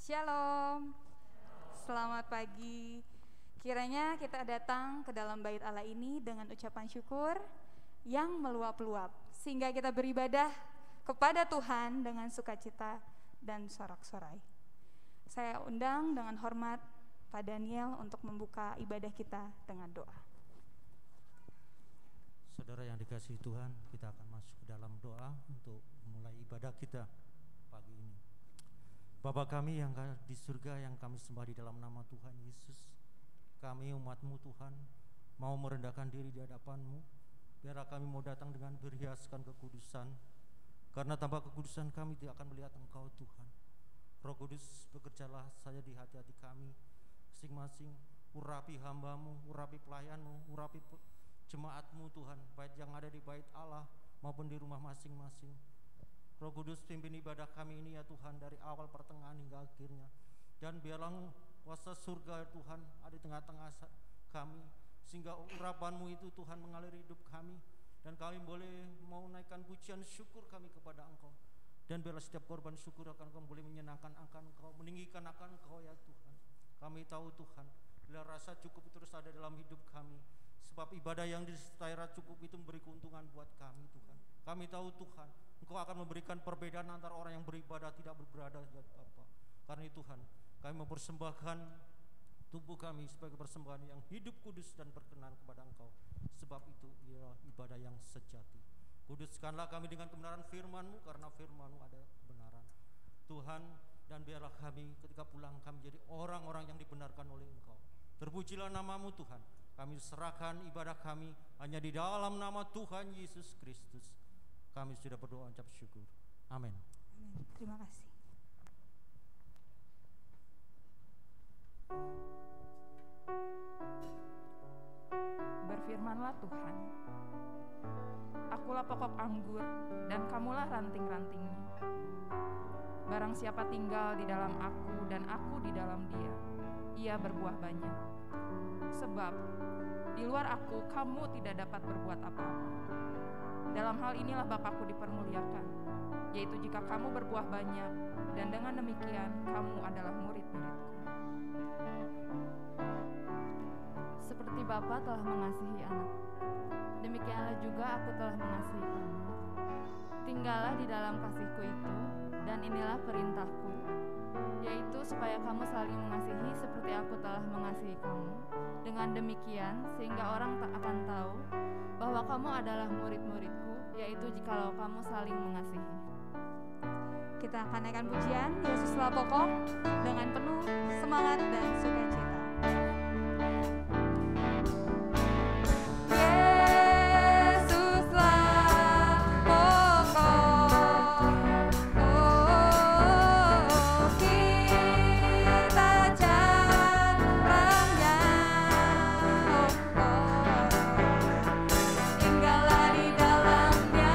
Shalom, selamat pagi. Kiranya kita datang ke dalam bait Allah ini dengan ucapan syukur yang meluap-luap, sehingga kita beribadah kepada Tuhan dengan sukacita dan sorak-sorai. Saya undang dengan hormat Pak Daniel untuk membuka ibadah kita dengan doa. Saudara yang dikasihi Tuhan, kita akan masuk ke dalam doa untuk memulai ibadah kita pagi ini. Bapa kami yang di surga, yang kami sembah di dalam nama Tuhan Yesus, kami umat-Mu Tuhan mau merendahkan diri di hadapan-Mu. Biarlah kami mau datang dengan berhiaskan kekudusan, karena tanpa kekudusan kami tidak akan melihat Engkau Tuhan. Roh Kudus, bekerjalah saja di hati-hati kami masing-masing. Urapi hamba-Mu, urapi pelayan-Mu, urapi jemaat-Mu Tuhan, baik yang ada di bait Allah maupun di rumah masing-masing. Roh Kudus, pimpin ibadah kami ini ya Tuhan, dari awal pertengahan hingga akhirnya. Dan biarlah kuasa surga ya Tuhan ada di tengah-tengah kami, sehingga urapan-Mu itu Tuhan mengalir hidup kami, dan kami boleh mau naikkan pujian syukur kami kepada Engkau. Dan biarlah setiap korban syukur akan Engkau boleh menyenangkan akan Engkau, meninggikan akan Engkau ya Tuhan. Kami tahu Tuhan, bila rasa cukup itu terus ada dalam hidup kami, sebab ibadah yang disertai rasa cukup itu memberi keuntungan buat kami Tuhan. Kami tahu Tuhan, Engkau akan memberikan perbedaan antara orang yang beribadah tidak beribadah ya Bapa. Karena itu Tuhan, kami mempersembahkan tubuh kami sebagai persembahan yang hidup, kudus dan berkenan kepada Engkau. Sebab itu ialah ibadah yang sejati. Kuduskanlah kami dengan kebenaran firman-Mu, karena firman-Mu ada kebenaran Tuhan. Dan biarlah kami ketika pulang kami jadi orang-orang yang dibenarkan oleh Engkau. Terpujilah nama-Mu Tuhan. Kami serahkan ibadah kami hanya di dalam nama Tuhan Yesus Kristus. Kami sudah berdoa ucap syukur. Amin. Amin. Terima kasih. Berfirmanlah Tuhan, akulah pokok anggur dan kamulah ranting-rantingnya. Barang siapa tinggal di dalam aku dan aku di dalam dia, ia berbuah banyak. Sebab di luar aku kamu tidak dapat berbuat apa-apa. Dalam hal inilah Bapakku dipermuliakan, yaitu jika kamu berbuah banyak, dan dengan demikian kamu adalah murid-muridku. Seperti Bapa telah mengasihi anak, demikianlah juga aku telah mengasihi kamu. Tinggallah di dalam kasihku itu, dan inilah perintahku, yaitu supaya kamu saling mengasihi seperti aku telah mengasihi kamu. Dengan demikian, sehingga orang tak akan tahu bahwa kamu adalah murid-muridku, yaitu jikalau kamu saling mengasihi. Kita akan naikkan pujian Yesuslah pokok dengan penuh semangat dan sukacita. Tinggallah di dalamnya,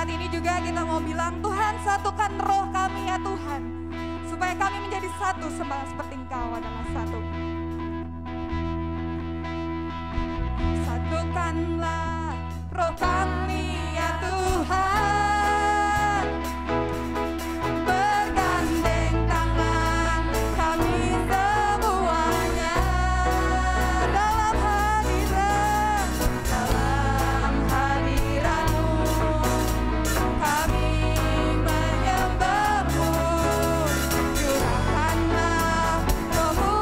Saat ini juga kita mau bilang, Tuhan satukan roh kami ya Tuhan, supaya kami menjadi satu sama seperti Engkau adalah satu. Satukanlah roh kami ya Tuhan, bergandeng tangan kami semuanya dalam hadirat-Mu, kami menyembah-Mu. Curahkanlah Roh-Mu,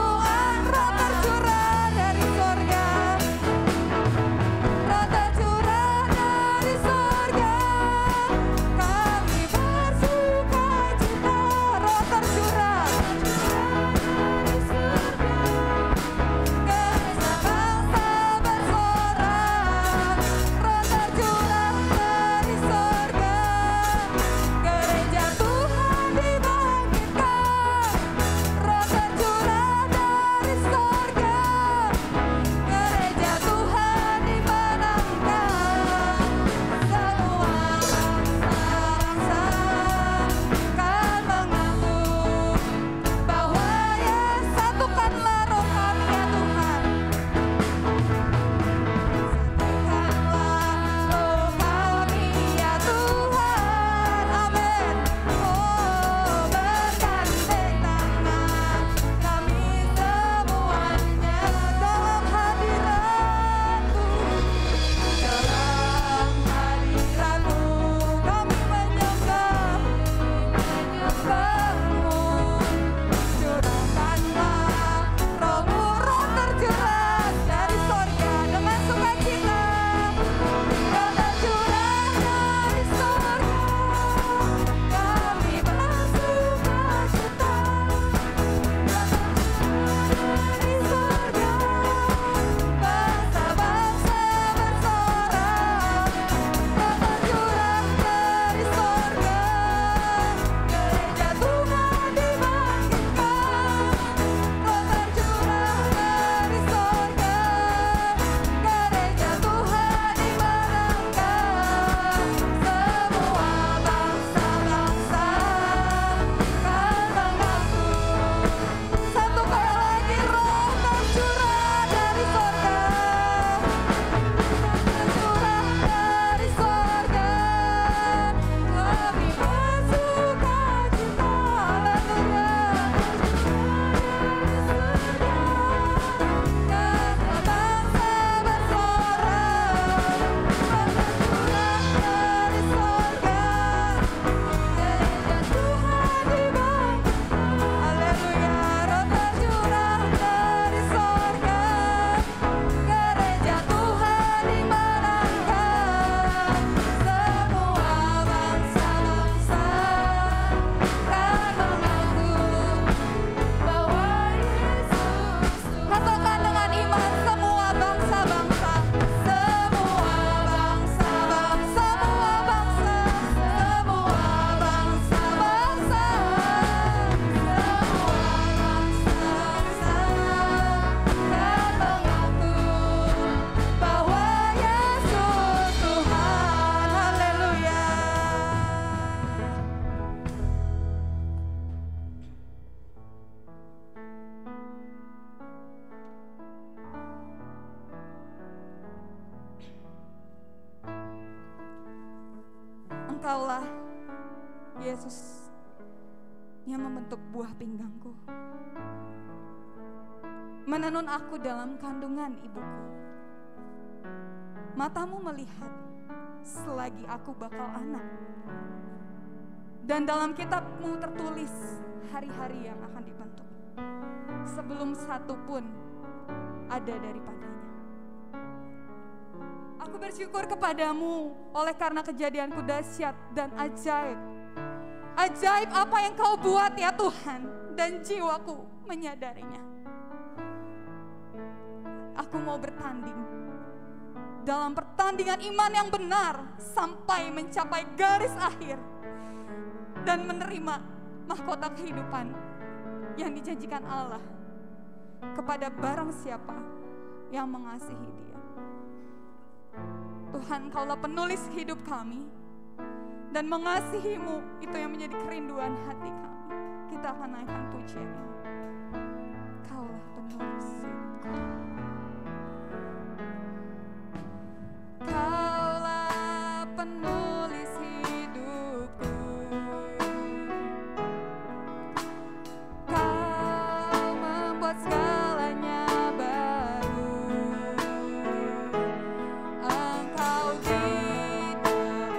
roh tercurah dari sorga, roh tercurah dari sorga, kami bersukacita. Roh tercurah dari sorga, bangsa-bangsa bersorak. Roh tercurah dari sorga, gereja Tuhan dibangkitkan. Roh tercurah dari sorga, gereja Tuhan dimenangkan. Semua bangsa-bangsa kan mengaku bahwa ya satukanlah roh kami ya Tuhan. Satukanlah roh kami ya Tuhan, amin. Oh, bergandeng tangan kami semuanya dalam hadirat-Mu, dalam hadirat-Mu kami menyembah-Mu. Curahkanlah Roh-Mu, roh tercurah dari sorga dengan sukacita. Roh tercurah dari sorga, kami bersukacita. Dari sorga, bangsa-bangsa bersorak. Roh tercurah dari sorga, gereja Tuhan dibangkitkan. Roh tercurah dari sorga, gereja Tuhan dimenangkan. Semua bangsa-bangsa kan mengaku. Satu kali lagi, roh tercurah dari sorga, tercurah dari sorga, kami bersukacita. Haleluya. Bangsa bersorak, roh tercurah dari sorga, gereja Tuhan dibangkitkan. Haleluya. Roh tercurah dari sorga, gereja Tuhan dimenangkan. Semua bangsa-bangsa kan mengaku bahwa Yesus Tuhan. Katakan dengan iman, semua bangsa-bangsa, semua bangsa-bangsa, semua bangsa, semua bangsa-bangsa, kan mengaku bahwa Yesus Tuhan. Haleluya. Engkaulah Yesus yang membentuk buah pinggangku, menenun aku dalam kandungan ibuku. Matamu melihat selagi aku bakal anak, dan dalam kitab-Mu tertulis hari-hari yang akan dibentuk, sebelum satu pun ada daripadanya. Aku bersyukur kepadamu oleh karena kejadianku dahsyat dan ajaib. Ajaib apa yang Kau buat ya Tuhan, dan jiwaku menyadarinya. Aku mau bertanding dalam pertandingan iman yang benar sampai mencapai garis akhir dan menerima mahkota kehidupan yang dijanjikan Allah kepada barang siapa yang mengasihi Dia. Tuhan, Kaulah penulis hidup kami. dan mengasihi-Mu, itu yang menjadi kerinduan hati kami. Kita akan naikkan pujian ini. Kaulah penulis hidupku. Kaulah penulis hidupku. Kau membuat segalanya baru. Engkau di dalam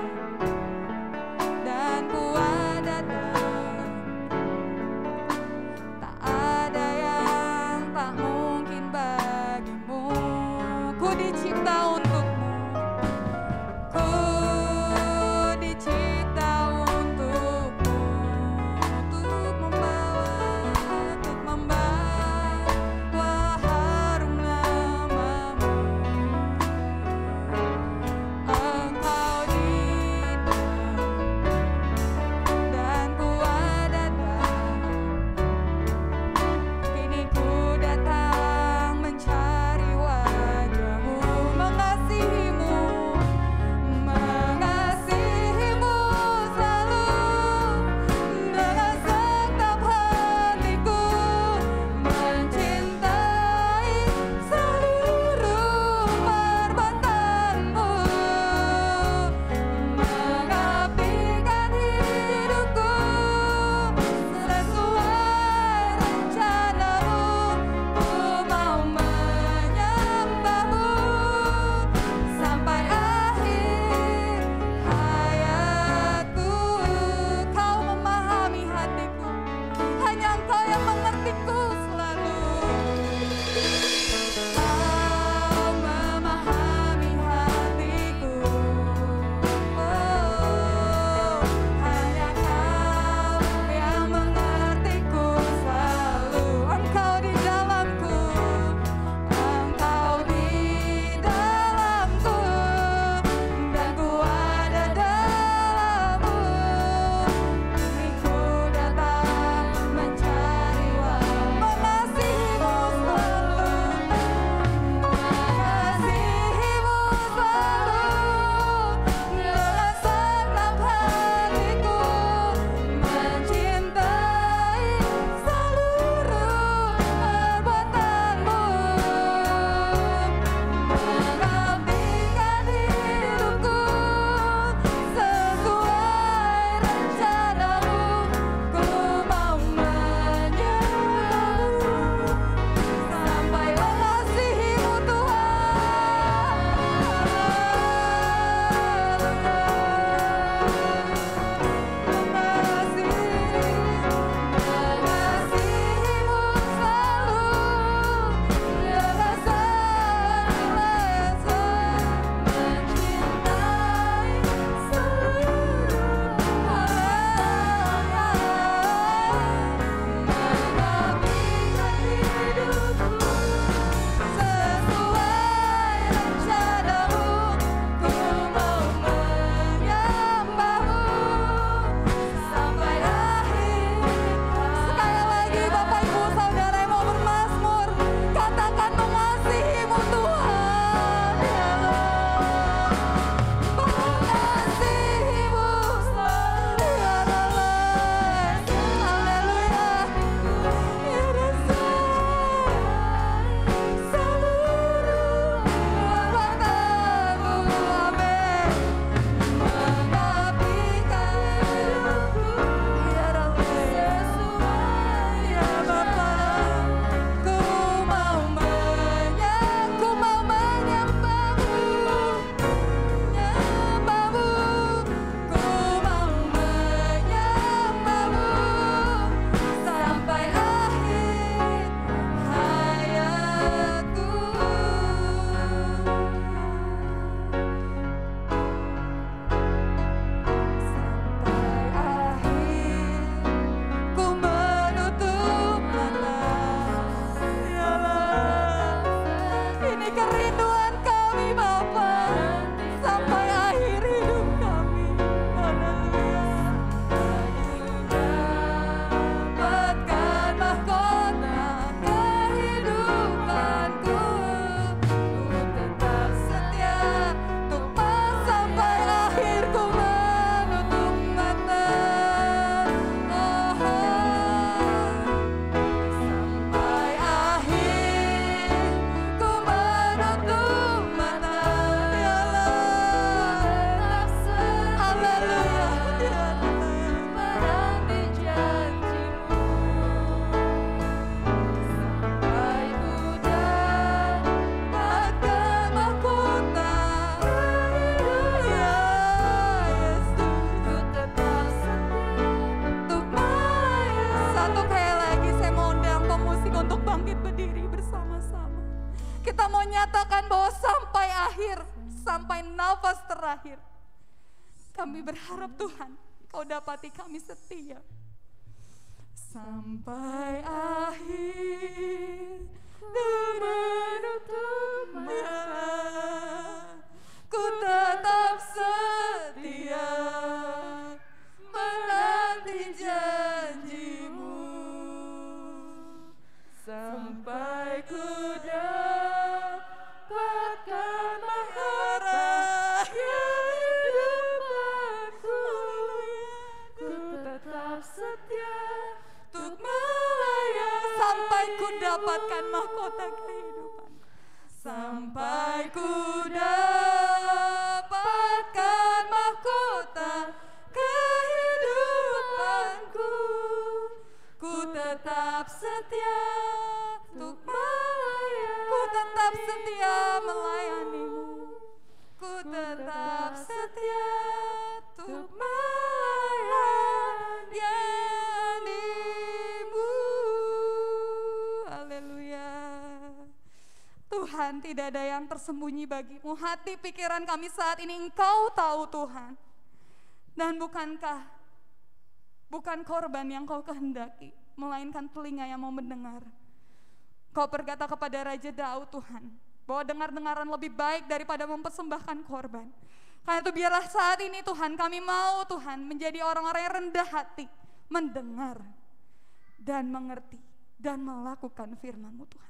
dan ku ada dalam. Tak ada yang tak mungkin bagimu. Ku dicipta untukmu. Ku dicipta untukmu. Untuk membawa harum namamu. Engkau di dalam dan ku ada dalam. Kini ku datang mencari wajah-Mu, mengasihi napas terakhir. Kami berharap Tuhan, Kau dapati kami setia sampai akhir. Menutup mata, ku tetap setia menanti janji-Mu sampai ku dapatkan mahkota kehidupanku. Ku tetap setia untuk melayani sampai ku dapatkan mahkota kehidupan. Sampai ku dapatkan mahkota kehidupanku. Ku tetap setia untuk melayani. Ku tetap setia melayani-Mu. Ku tetap setia untuk melayani-Mu. Haleluya. Tuhan, tidak ada yang tersembunyi bagi-Mu. Hati pikiran kami saat ini Engkau tahu Tuhan. Dan bukan korban yang Kau kehendaki, melainkan telinga yang mau mendengar. Kau berkata kepada Raja Daud Tuhan, bahwa dengar-dengaran lebih baik daripada mempersembahkan korban. Karena itu biarlah saat ini Tuhan, kami mau Tuhan menjadi orang-orang yang rendah hati, mendengar dan mengerti dan melakukan firman-Mu Tuhan.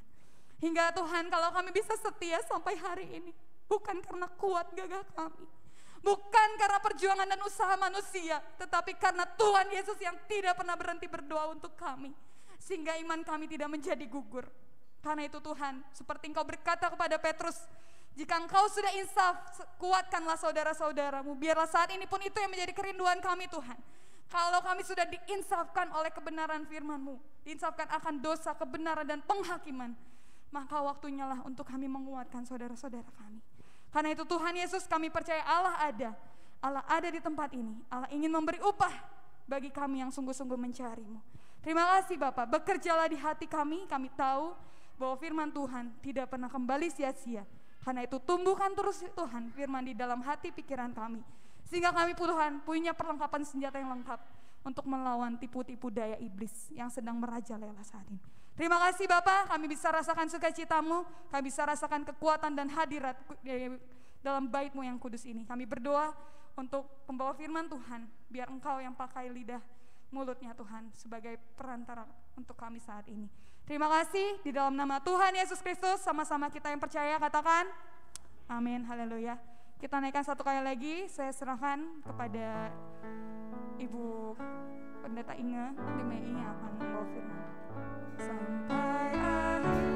Hingga Tuhan, kalau kami bisa setia sampai hari ini, bukan karena kuat gagah kami, bukan karena perjuangan dan usaha manusia, tetapi karena Tuhan Yesus yang tidak pernah berhenti berdoa untuk kami, sehingga iman kami tidak menjadi gugur. Karena itu Tuhan, seperti Engkau berkata kepada Petrus, jika Engkau sudah insaf, kuatkanlah saudara-saudaramu. Biarlah saat ini pun itu yang menjadi kerinduan kami Tuhan. Kalau kami sudah diinsafkan oleh kebenaran firman-Mu, diinsafkan akan dosa, kebenaran dan penghakiman, maka waktunya lah untuk kami menguatkan saudara-saudara kami. Karena itu Tuhan Yesus, kami percaya Allah ada di tempat ini. Allah ingin memberi upah bagi kami yang sungguh-sungguh mencari-Mu. Terima kasih Bapak, bekerjalah di hati kami tahu bahwa firman Tuhan tidak pernah kembali sia-sia. Karena itu tumbuhkan terus Tuhan firman di dalam hati pikiran kami, sehingga kami Tuhan punya perlengkapan senjata yang lengkap untuk melawan tipu-tipu daya iblis yang sedang merajalela saat ini. Terima kasih Bapak, kami bisa rasakan sukacita-Mu, kami bisa rasakan kekuatan dan hadirat dalam bait-Mu yang kudus ini. Kami berdoa untuk pembawa firman Tuhan, biar Engkau yang pakai lidah mulutnya Tuhan sebagai perantara untuk kami saat ini. Terima kasih, di dalam nama Tuhan Yesus Kristus, sama-sama kita yang percaya katakan amin, haleluya. Kita naikkan satu kali lagi, saya serahkan kepada Ibu Pendeta Inge, Dimei yang akan membawa firman. Sampai akhir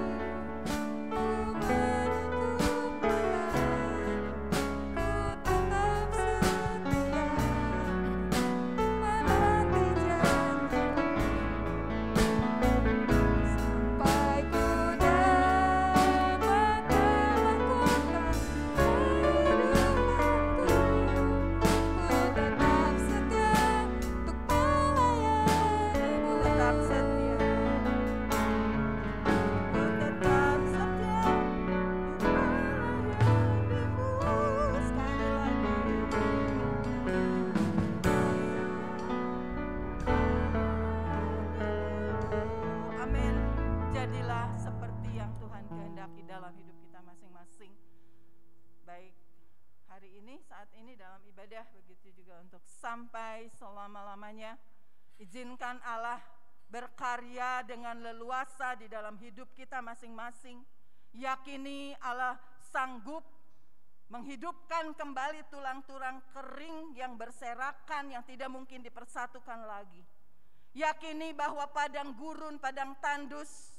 sampai selama-lamanya. Izinkan Allah berkarya dengan leluasa di dalam hidup kita masing-masing. Yakini Allah sanggup menghidupkan kembali tulang-tulang kering yang berserakan, yang tidak mungkin dipersatukan lagi. Yakini bahwa padang gurun, padang tandus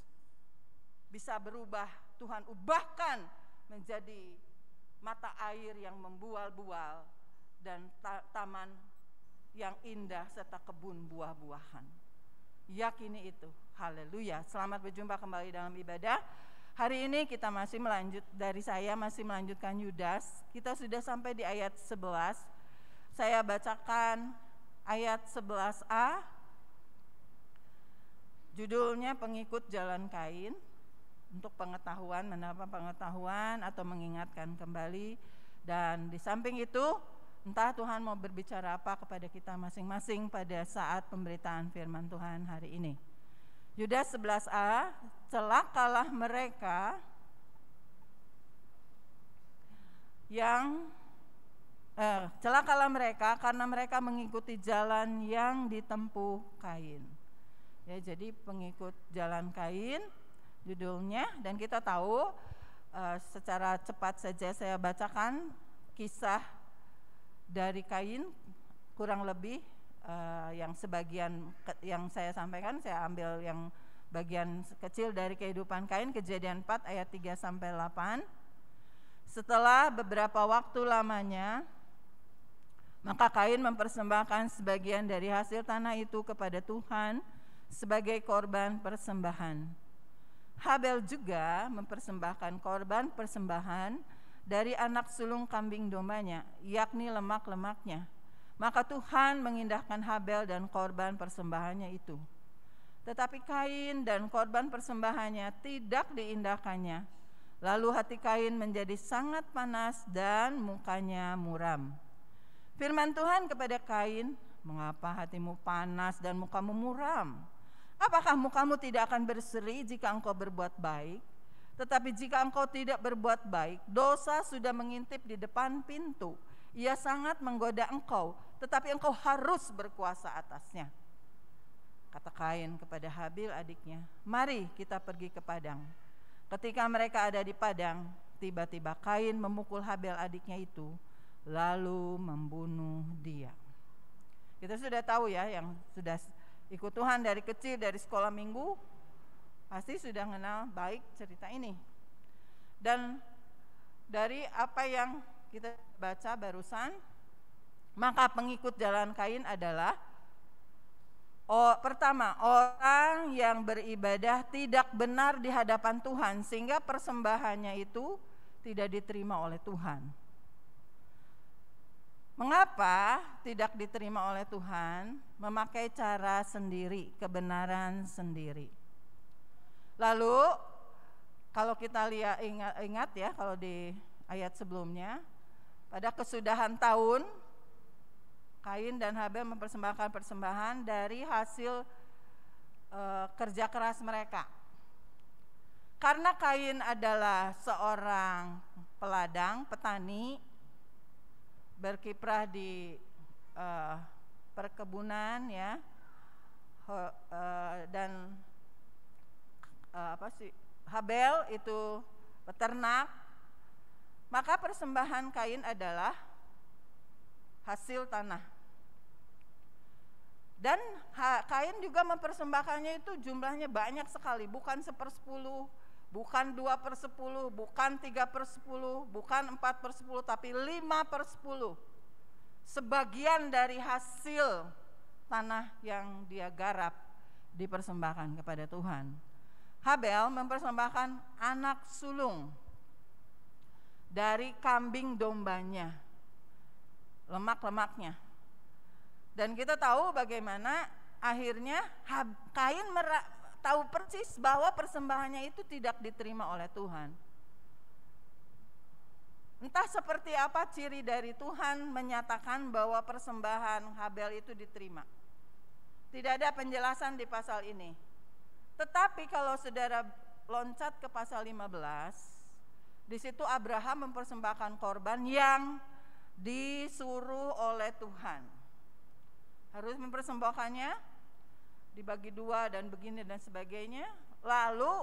bisa berubah. Tuhan ubahkan menjadi mata air yang membual-bual dan taman yang indah serta kebun buah-buahan. Yakini itu. Haleluya. Selamat berjumpa kembali dalam ibadah. Hari ini kita masih melanjutkan Yudas. Kita sudah sampai di ayat 11. Saya bacakan ayat 11a. Judulnya Pengikut Jalan Kain. Untuk pengetahuan, mendapat pengetahuan atau mengingatkan kembali Dan di samping itu, entah Tuhan mau berbicara apa kepada kita masing-masing pada saat pemberitaan firman Tuhan hari ini. Yudas 11a, celakalah mereka karena mereka mengikuti jalan yang ditempuh Kain. Ya, jadi pengikut jalan Kain judulnya, dan kita tahu secara cepat saja saya bacakan kisah dari Kain, kurang lebih yang sebagian yang saya sampaikan, saya ambil yang bagian kecil dari kehidupan Kain, Kejadian 4 ayat 3 sampai 8. Setelah beberapa waktu lamanya, maka Kain mempersembahkan sebagian dari hasil tanah itu kepada Tuhan sebagai korban persembahan. Habel juga mempersembahkan korban persembahan dari anak sulung kambing dombanya, yakni lemak-lemaknya. Maka Tuhan mengindahkan Habel dan korban persembahannya itu. Tetapi Kain dan korban persembahannya tidak diindahkannya. Lalu hati Kain menjadi sangat panas dan mukanya muram. Firman Tuhan kepada Kain, "Mengapa hatimu panas dan mukamu muram? Apakah mukamu tidak akan berseri jika engkau berbuat baik? Tetapi jika engkau tidak berbuat baik, dosa sudah mengintip di depan pintu. Ia sangat menggoda engkau, tetapi engkau harus berkuasa atasnya." Kata Kain kepada Habil adiknya, "Mari kita pergi ke padang." Ketika mereka ada di padang, tiba-tiba Kain memukul Habil adiknya itu, lalu membunuh dia. Kita sudah tahu ya, yang sudah ikut Tuhan dari kecil, dari sekolah minggu, pasti sudah mengenal baik cerita ini. Dan dari apa yang kita baca barusan, maka pengikut jalan Kain adalah pertama, orang yang beribadah tidak benar di hadapan Tuhan, sehingga persembahannya itu tidak diterima oleh Tuhan. Mengapa tidak diterima oleh Tuhan? Memakai cara sendiri, kebenaran sendiri. Lalu kalau kita lihat, ingat ya, kalau di ayat sebelumnya, pada kesudahan tahun, Kain dan Habel mempersembahkan persembahan dari hasil kerja keras mereka. Karena Kain adalah seorang peladang, petani, berkiprah di perkebunan ya, dan Habel itu peternak, maka persembahan Kain adalah hasil tanah. Dan Kain juga mempersembahkannya itu jumlahnya banyak sekali, bukan 1/10, bukan 2/10, bukan 3/10, bukan 4/10, tapi 5/10. Sebagian dari hasil tanah yang dia garap dipersembahkan kepada Tuhan. Habel mempersembahkan anak sulung dari kambing dombanya, lemak-lemaknya. Dan kita tahu bagaimana akhirnya Kain tahu persis bahwa persembahannya itu tidak diterima oleh Tuhan. Entah seperti apa ciri dari Tuhan menyatakan bahwa persembahan Habel itu diterima. Tidak ada penjelasan di pasal ini. Tetapi kalau saudara loncat ke pasal 15, di situ Abraham mempersembahkan korban yang disuruh oleh Tuhan. Harus mempersembahkannya, dibagi 2 dan begini dan sebagainya. Lalu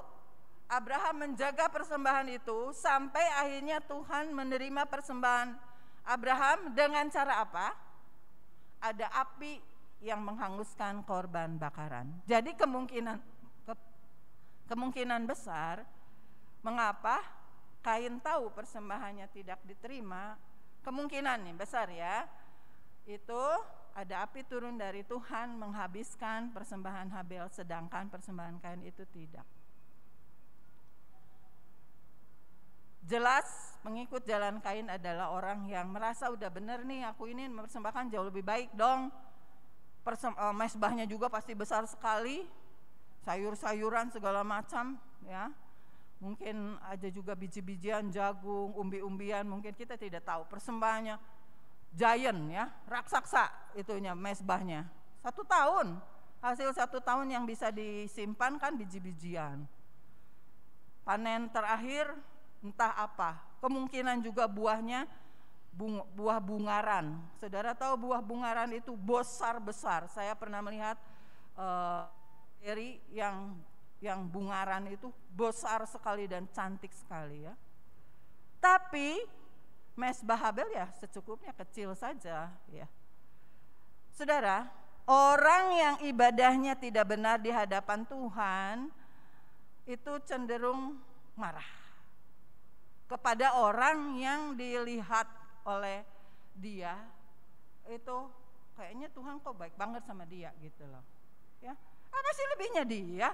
Abraham menjaga persembahan itu sampai akhirnya Tuhan menerima persembahan Abraham dengan cara apa? Ada api yang menghanguskan korban bakaran. Jadi kemungkinan besar mengapa Kain tahu persembahannya tidak diterima, kemungkinan nih besar ya, itu ada api turun dari Tuhan menghabiskan persembahan Habel, sedangkan persembahan Kain itu tidak. Jelas pengikut jalan Kain adalah orang yang merasa udah bener nih, aku ini mempersembahkan jauh lebih baik dong. Mezbahnya juga pasti besar sekali, sayur-sayuran segala macam ya. mungkin ada juga biji-bijian, jagung, umbi-umbian, mungkin kita tidak tahu. Persembahannya giant ya, raksasa itunya, mezbahnya. 1 tahun, hasil 1 tahun yang bisa disimpan kan biji-bijian. Panen terakhir entah apa, kemungkinan juga buahnya buah bungaran. Saudara tahu buah bungaran itu besar-besar. Saya pernah melihat beri yang bungaran itu besar sekali dan cantik sekali ya. Tapi mezbah Habel ya secukupnya, kecil saja ya. Saudara, orang yang ibadahnya tidak benar di hadapan Tuhan itu cenderung marah kepada orang yang dilihat oleh dia. Itu kayaknya Tuhan kok baik banget sama dia gitu loh ya. Apa sih lebihnya dia?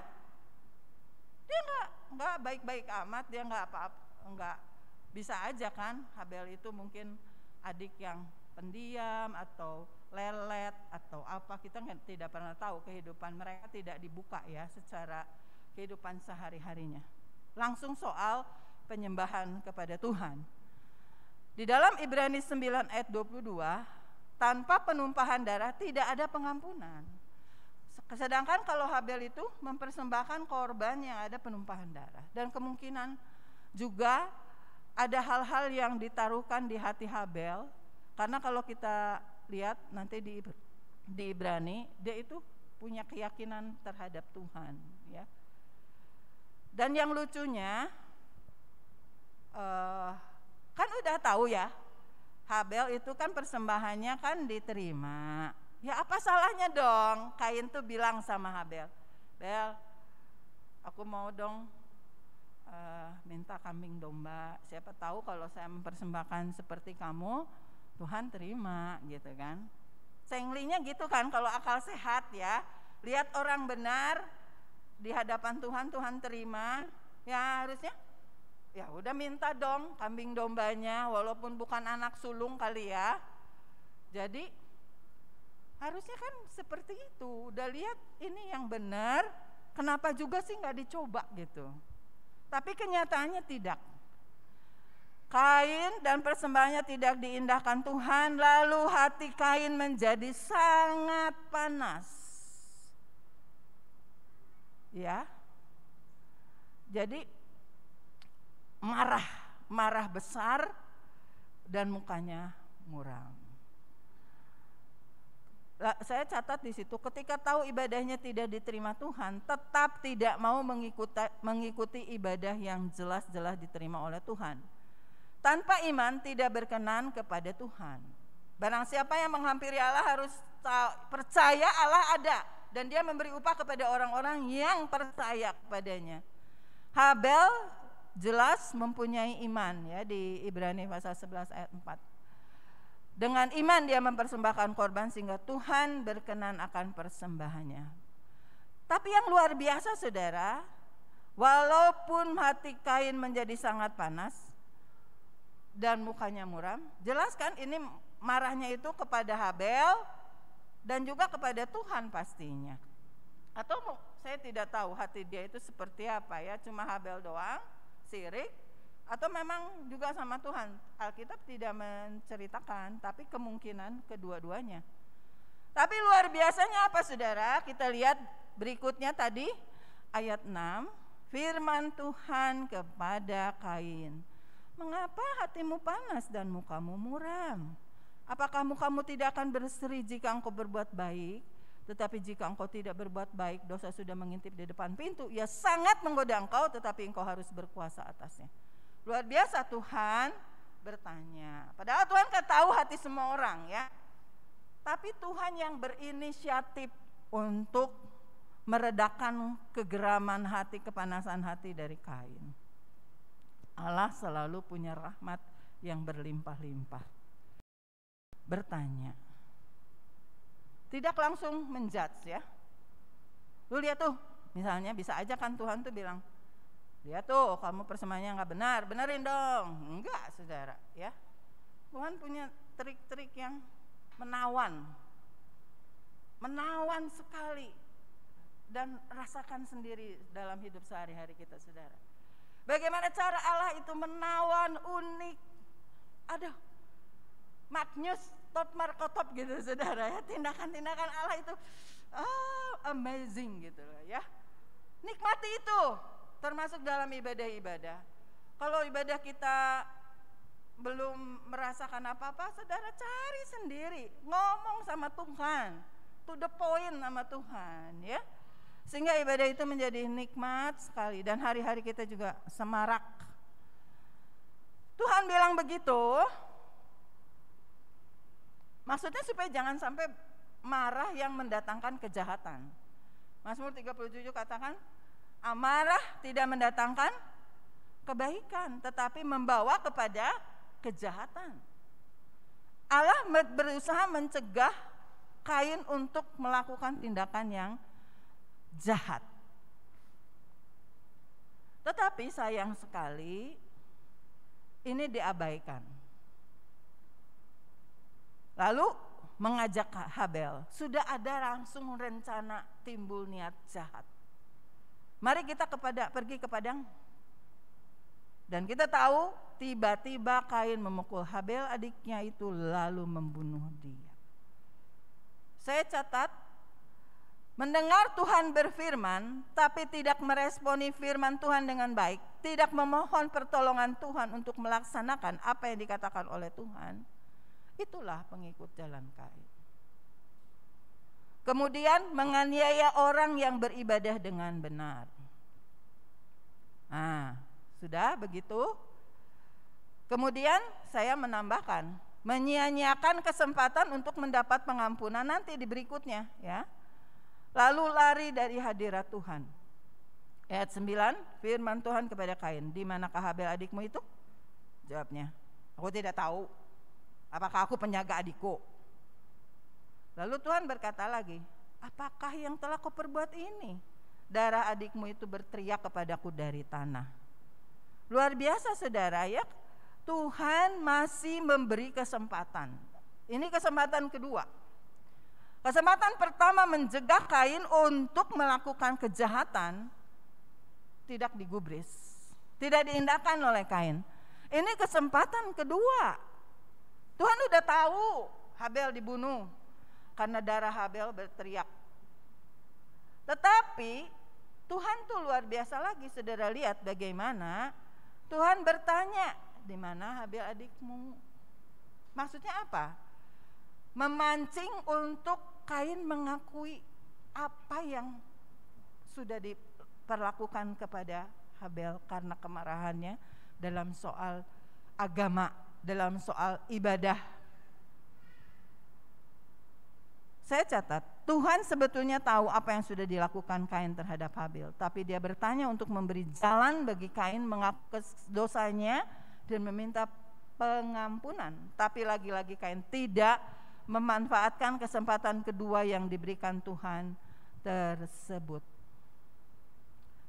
Dia nggak baik-baik amat, dia nggak apa-apa, nggak bisa aja kan. Habel itu mungkin adik yang pendiam atau lelet atau apa, kita tidak pernah tahu. Kehidupan mereka tidak dibuka ya secara kehidupan sehari-harinya. Langsung soal penyembahan kepada Tuhan. Di dalam Ibrani 9 ayat 22, tanpa penumpahan darah tidak ada pengampunan. Sedangkan kalau Habel itu mempersembahkan korban yang ada penumpahan darah. Dan kemungkinan juga ada hal-hal yang ditaruhkan di hati Habel. Karena kalau kita lihat nanti di Ibrani, dia itu punya keyakinan terhadap Tuhan ya. Dan yang lucunya kan udah tahu ya, Habel itu kan persembahannya kan diterima. Ya apa salahnya dong Kain tuh bilang sama Habel, Bel, aku mau dong minta kambing domba. Siapa tahu kalau saya mempersembahkan seperti kamu, Tuhan terima gitu kan. Senglinya gitu kan kalau akal sehat ya. Lihat orang benar di hadapan Tuhan, Tuhan terima. Ya harusnya ya udah minta dong kambing dombanya, walaupun bukan anak sulung kali ya. Jadi harusnya kan seperti itu. Udah lihat ini yang benar, kenapa juga sih nggak dicoba gitu. Tapi kenyataannya tidak. Kain dan persembahannya tidak diindahkan Tuhan, lalu hati Kain menjadi sangat panas. Ya. Jadi marah besar dan mukanya muram. Saya catat di situ, ketika tahu ibadahnya tidak diterima Tuhan, tetap tidak mau mengikuti ibadah yang jelas-jelas diterima oleh Tuhan. Tanpa iman tidak berkenan kepada Tuhan. Barang siapa yang menghampiri Allah harus percaya Allah ada, dan dia memberi upah kepada orang-orang yang percaya kepadanya. Habel jelas mempunyai iman ya, di Ibrani pasal 11 ayat 4. Dengan iman dia mempersembahkan korban sehingga Tuhan berkenan akan persembahannya. Tapi yang luar biasa saudara, walaupun hati Kain menjadi sangat panas dan mukanya muram, jelas kan ini marahnya itu kepada Habel dan juga kepada Tuhan pastinya. Atau saya tidak tahu hati dia itu seperti apa ya, cuma Habel doang, sirik, atau memang juga sama Tuhan. Alkitab tidak menceritakan, tapi kemungkinan kedua-duanya. Tapi luar biasanya apa saudara? Kita lihat berikutnya tadi ayat 6, firman Tuhan kepada Kain, mengapa hatimu panas dan mukamu muram? Apakah mukamu tidak akan berseri jika engkau berbuat baik? Tetapi jika engkau tidak berbuat baik, dosa sudah mengintip di depan pintu. Ia sangat menggoda engkau, tetapi engkau harus berkuasa atasnya. Luar biasa Tuhan bertanya. Padahal Tuhan kan tahu hati semua orang ya. Tapi Tuhan yang berinisiatif untuk meredakan kegeraman hati, kepanasan hati dari Kain. Allah selalu punya rahmat yang berlimpah-limpah. Bertanya. Tidak langsung menjudge ya. Lu lihat tuh, misalnya bisa aja kan Tuhan tuh bilang, lihat tuh kamu persembahannya nggak benar, benerin dong. Enggak saudara ya. Tuhan punya trik-trik yang menawan sekali, dan rasakan sendiri dalam hidup sehari-hari kita saudara. Bagaimana cara Allah itu menawan, unik. Aduh, Magnus Tot Markotop gitu saudara ya. Tindakan-tindakan Allah itu amazing gitu lah ya. Nikmati itu, termasuk dalam ibadah-ibadah. Kalau ibadah kita belum merasakan apa-apa, saudara cari sendiri, ngomong sama Tuhan, to the point sama Tuhan ya. Sehingga ibadah itu menjadi nikmat sekali dan hari-hari kita juga semarak. Tuhan bilang begitu, maksudnya supaya jangan sampai marah yang mendatangkan kejahatan. Mazmur 37 katakan, amarah tidak mendatangkan kebaikan, tetapi membawa kepada kejahatan. Allah berusaha mencegah Kain untuk melakukan tindakan yang jahat. Tetapi sayang sekali ini diabaikan. Lalu mengajak Habel, sudah ada langsung rencana timbul niat jahat. Mari kita pergi ke padang. Dan kita tahu tiba-tiba Kain memukul Habel adiknya itu lalu membunuh dia. Saya catat, mendengar Tuhan berfirman tapi tidak meresponi firman Tuhan dengan baik, tidak memohon pertolongan Tuhan untuk melaksanakan apa yang dikatakan oleh Tuhan, itulah pengikut jalan Kain. Kemudian menganiaya orang yang beribadah dengan benar. Nah, sudah begitu. Kemudian saya menambahkan, menyia-nyiakan kesempatan untuk mendapat pengampunan nanti di berikutnya ya. Lalu lari dari hadirat Tuhan. Ayat 9, firman Tuhan kepada Kain, di manakah Habel adikmu itu? Jawabnya, aku tidak tahu. Apakah aku penjaga adikku? Lalu Tuhan berkata lagi, apakah yang telah kau perbuat ini? Darah adikmu itu berteriak kepadaku dari tanah. Luar biasa saudara ya, Tuhan masih memberi kesempatan. Ini kesempatan kedua. Kesempatan pertama mencegah Kain untuk melakukan kejahatan, tidak digubris, tidak diindahkan oleh Kain. Ini kesempatan kedua. Tuhan udah tahu Habel dibunuh karena darah Habel berteriak. Tetapi Tuhan tuh luar biasa lagi, saudara lihat bagaimana Tuhan bertanya, di mana Habel adikmu? Maksudnya apa? Memancing untuk Kain mengakui apa yang sudah diperlakukan kepada Habel karena kemarahannya dalam soal agama, dalam soal ibadah. Saya catat, Tuhan sebetulnya tahu apa yang sudah dilakukan Kain terhadap Habel, tapi dia bertanya untuk memberi jalan bagi Kain mengaku dosanya dan meminta pengampunan. Tapi lagi-lagi Kain tidak memanfaatkan kesempatan kedua yang diberikan Tuhan tersebut.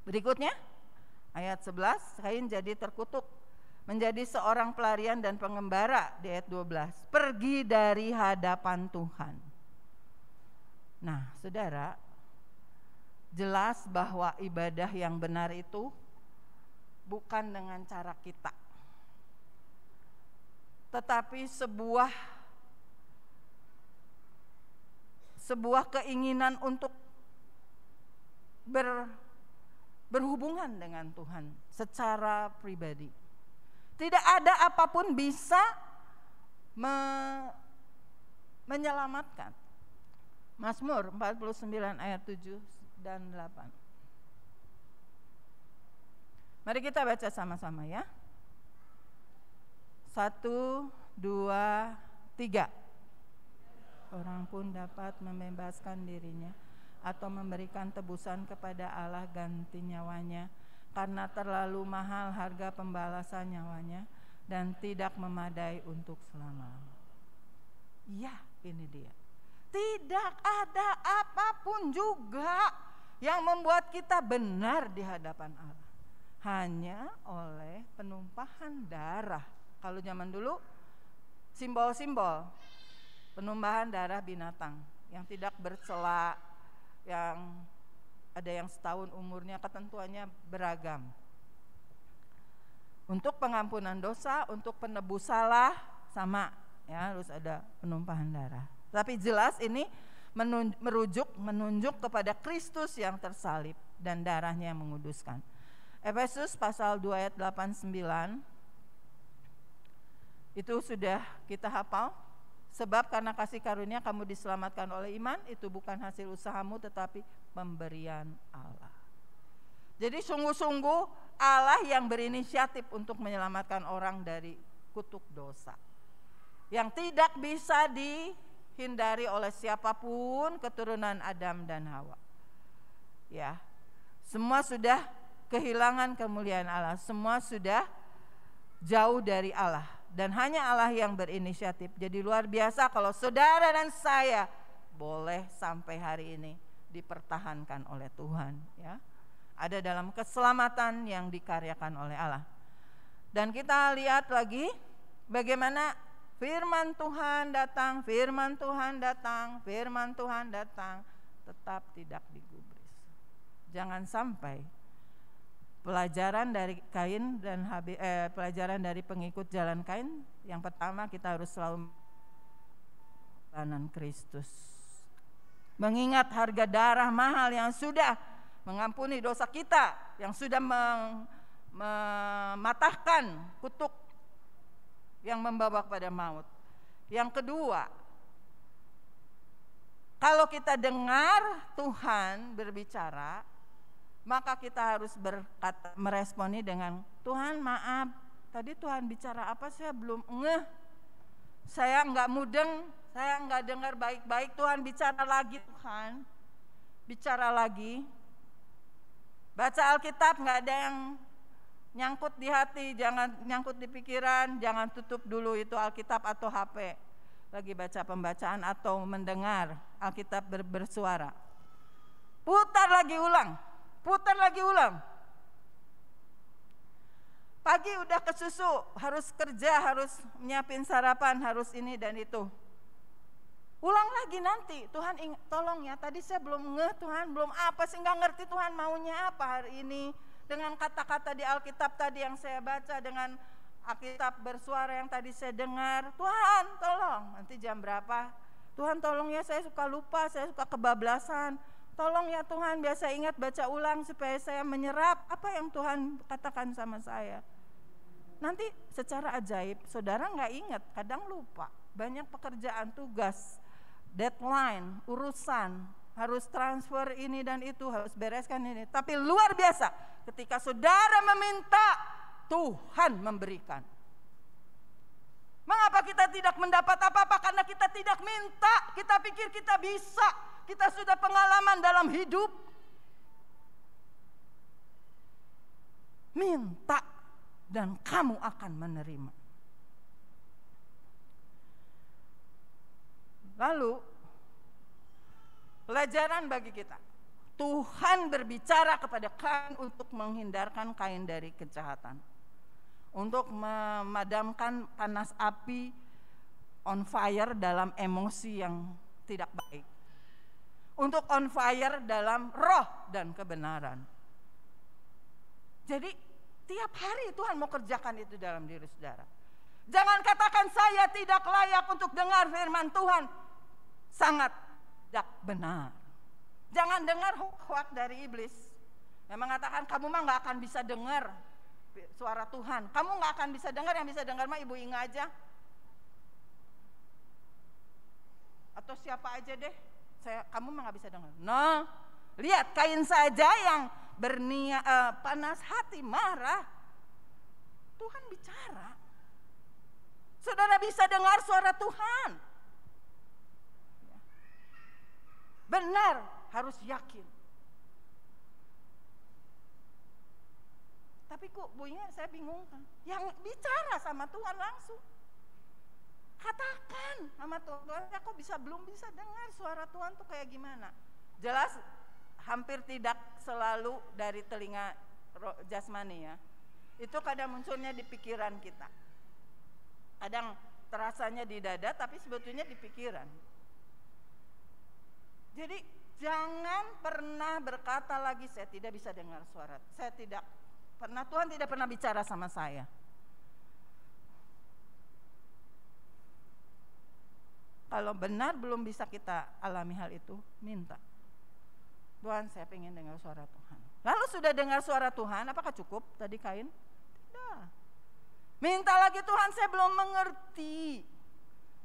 Berikutnya ayat 11, Kain jadi terkutuk menjadi seorang pelarian dan pengembara di ayat 12. Pergi dari hadapan Tuhan. Nah, saudara, jelas bahwa ibadah yang benar itu bukan dengan cara kita, tetapi sebuah keinginan untuk berhubungan dengan Tuhan secara pribadi. Tidak ada apapun bisa menyelamatkan. Mazmur 49 ayat 7 dan 8. Mari kita baca sama-sama ya. 1, 2, 3. Orang pun dapat membebaskan dirinya atau memberikan tebusan kepada Allah ganti nyawanya, karena terlalu mahal harga pembalasan nyawanya dan tidak memadai untuk selamanya. Ya, ini dia. Tidak ada apapun juga yang membuat kita benar di hadapan Allah, hanya oleh penumpahan darah. Kalau zaman dulu simbol-simbol penumpahan darah binatang yang tidak bercela, yang ada yang setahun umurnya, ketentuannya beragam. Untuk pengampunan dosa, untuk penebus salah, sama ya, harus ada penumpahan darah. Tapi jelas ini menunjuk kepada Kristus yang tersalib dan darahnya yang menguduskan. Efesus pasal 2 ayat 8-9 itu sudah kita hafal. Sebab karena kasih karunia kamu diselamatkan oleh iman, itu bukan hasil usahamu tetapi pemberian Allah. Jadi sungguh-sungguh Allah yang berinisiatif untuk menyelamatkan orang dari kutuk dosa, yang tidak bisa dihindari oleh siapapun keturunan Adam dan Hawa. Ya, semua sudah kehilangan kemuliaan Allah, semua sudah jauh dari Allah, dan hanya Allah yang berinisiatif. Jadi luar biasa kalau saudara dan saya boleh sampai hari ini dipertahankan oleh Tuhan, ya. Ada dalam keselamatan yang dikaryakan oleh Allah. Dan kita lihat lagi bagaimana firman Tuhan datang, firman Tuhan datang, firman Tuhan datang, tetap tidak digubris. Jangan sampai pelajaran dari Kain dan pelajaran dari pengikut jalan Kain, yang pertama kita harus selalu pelayanan Kristus. Mengingat harga darah mahal yang sudah mengampuni dosa kita, yang sudah mematahkan kutuk yang membawa kepada maut. Yang kedua, kalau kita dengar Tuhan berbicara, maka kita harus meresponi dengan, Tuhan maaf, tadi Tuhan bicara apa saya belum ngeh, saya enggak mudeng, saya enggak dengar baik-baik, Tuhan bicara lagi, Tuhan bicara lagi. Baca Alkitab, enggak ada yang nyangkut di hati, jangan nyangkut di pikiran, jangan tutup dulu itu Alkitab atau HP lagi baca pembacaan atau mendengar Alkitab bersuara. Putar lagi ulang, putar lagi ulang. Pagi udah kesusu, harus kerja, harus nyiapin sarapan, harus ini dan itu. Ulang lagi nanti, Tuhan tolong ya, tadi saya belum ngeh Tuhan, belum apa sih, nggak ngerti Tuhan maunya apa hari ini. Dengan kata-kata di Alkitab tadi yang saya baca, dengan Alkitab bersuara yang tadi saya dengar, Tuhan tolong, nanti jam berapa? Tuhan tolong ya, saya suka lupa, saya suka kebablasan. Tolong ya Tuhan, biasa ingat baca ulang supaya saya menyerap apa yang Tuhan katakan sama saya. Nanti secara ajaib, saudara nggak ingat, kadang lupa. Banyak pekerjaan, tugas, deadline, urusan, harus transfer ini dan itu, harus bereskan ini. Tapi luar biasa, ketika saudara meminta, Tuhan memberikan. Mengapa kita tidak mendapat apa-apa? Karena kita tidak minta. Kita pikir kita bisa, kita sudah pengalaman dalam hidup. Minta dan kamu akan menerima. Lalu pelajaran bagi kita, Tuhan berbicara kepada Kain untuk menghindarkan Kain dari kejahatan, untuk memadamkan panas api on fire dalam emosi yang tidak baik, untuk on fire dalam roh dan kebenaran. Jadi tiap hari Tuhan mau kerjakan itu dalam diri saudara. Jangan katakan saya tidak layak untuk dengar firman Tuhan. Sangat tidak benar. Jangan dengar hoak dari iblis yang mengatakan kamu mah nggak akan bisa dengar suara Tuhan. Kamu nggak akan bisa dengar, yang bisa dengar mah Ibu Inga aja. Atau siapa aja deh. Kamu mah nggak bisa dengar. Nah, lihat Kain saja yang berniat panas hati, marah. Tuhan bicara. Saudara bisa dengar suara Tuhan. Benar, harus yakin. Tapi kok Bu Inga saya bingung kan. Yang bicara sama Tuhan langsung. Katakan sama Tuhan, ya kok belum bisa dengar suara Tuhan tuh kayak gimana. Jelas hampir tidak selalu dari telinga jasmani ya. Itu kadang munculnya di pikiran kita. Kadang terasanya di dada tapi sebetulnya di pikiran. Jadi jangan pernah berkata lagi saya tidak bisa dengar suara. Saya tidak pernah, Tuhan tidak pernah bicara sama saya. Kalau benar belum bisa kita alami hal itu, minta. Tuhan, saya pengen dengar suara Tuhan. Lalu sudah dengar suara Tuhan, apakah cukup tadi Kain? Tidak. Minta lagi, Tuhan saya belum mengerti.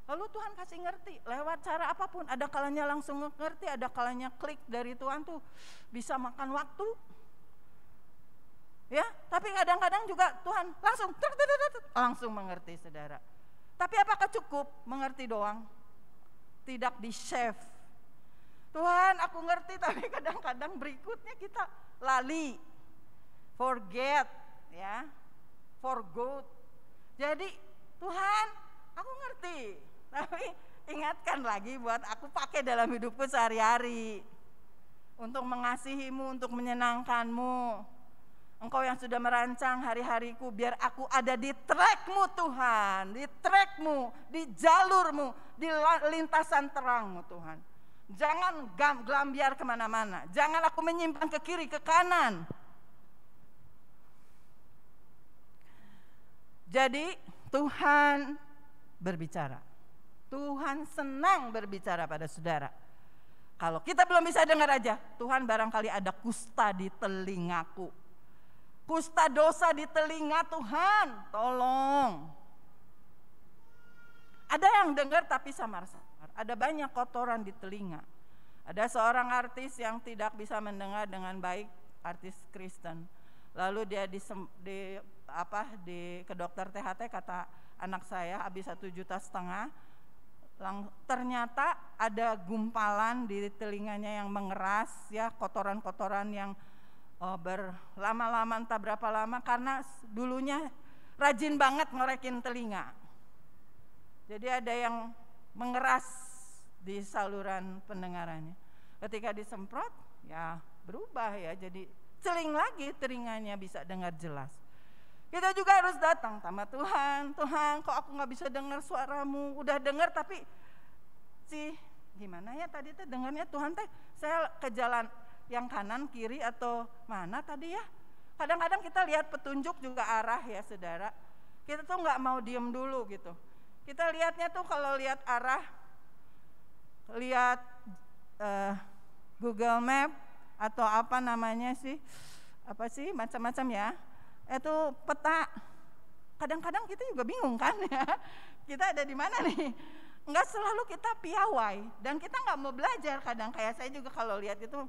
Lalu Tuhan kasih ngerti lewat cara apapun. Ada kalanya langsung ngerti, ada kalanya klik dari Tuhan tuh bisa makan waktu. Ya, tapi kadang-kadang juga Tuhan langsung mengerti, saudara. Tapi apakah cukup mengerti doang? Tidak di-save. Tuhan, aku ngerti, tapi kadang-kadang berikutnya kita lali, forget, ya, forgot. Jadi Tuhan, aku ngerti, tapi ingatkan lagi buat aku pakai dalam hidupku sehari-hari untuk mengasihimu, untuk menyenangkanmu. Engkau yang sudah merancang hari-hariku, biar aku ada di trackmu Tuhan, di trackmu, di jalurmu, di lintasan terangmu Tuhan. Jangan gelambiar kemana-mana, jangan aku menyimpang ke kiri, ke kanan. Jadi Tuhan berbicara, Tuhan senang berbicara pada saudara. Kalau kita belum bisa dengar aja, Tuhan barangkali ada kusta di telingaku, kusta dosa di telinga Tuhan, tolong. Ada yang dengar tapi samar-samar, ada banyak kotoran di telinga. Ada seorang artis yang tidak bisa mendengar dengan baik, artis Kristen. Lalu dia ke dokter THT, kata anak saya habis 1,5 juta. Ternyata ada gumpalan di telinganya yang mengeras, ya, kotoran-kotoran yang berlama-lama, entah berapa lama, karena dulunya rajin banget ngorekin telinga. Jadi ada yang mengeras di saluran pendengarannya. Ketika disemprot, ya berubah, ya, jadi celing lagi telinganya, bisa dengar jelas. Kita juga harus datang sama Tuhan. Tuhan, kok aku nggak bisa dengar suaramu? Udah dengar tapi gimana ya tadi teh dengarnya Tuhan teh? Saya ke jalan yang kanan, kiri, atau mana tadi ya? Kadang-kadang kita lihat petunjuk juga arah, ya saudara. Kita tuh nggak mau diem dulu gitu. Kita lihatnya tuh kalau lihat arah, lihat Google Map atau apa namanya sih, macam-macam ya. Itu peta. Kadang-kadang kita juga bingung kan ya. Kita ada di mana nih? Enggak selalu kita piawai dan kita nggak mau belajar. Kadang kayak saya juga kalau lihat itu,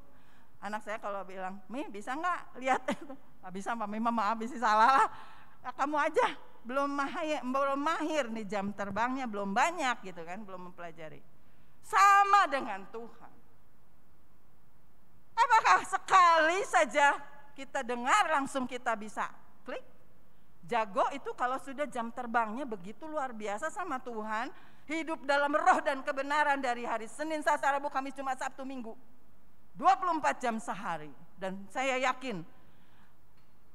anak saya kalau bilang, "Mi, bisa nggak lihat?" Nggak bisa, Mami, maaf, bisa salah lah. Ya, kamu aja belum mahir nih, jam terbangnya belum banyak gitu kan, belum mempelajari. Sama dengan Tuhan. Apakah sekali saja kita dengar langsung kita bisa klik? Jago itu kalau sudah jam terbangnya begitu luar biasa sama Tuhan, hidup dalam roh dan kebenaran dari hari Senin, Selasa, Rabu, Kamis, Jumat, Sabtu, Minggu, 24 jam sehari. Dan saya yakin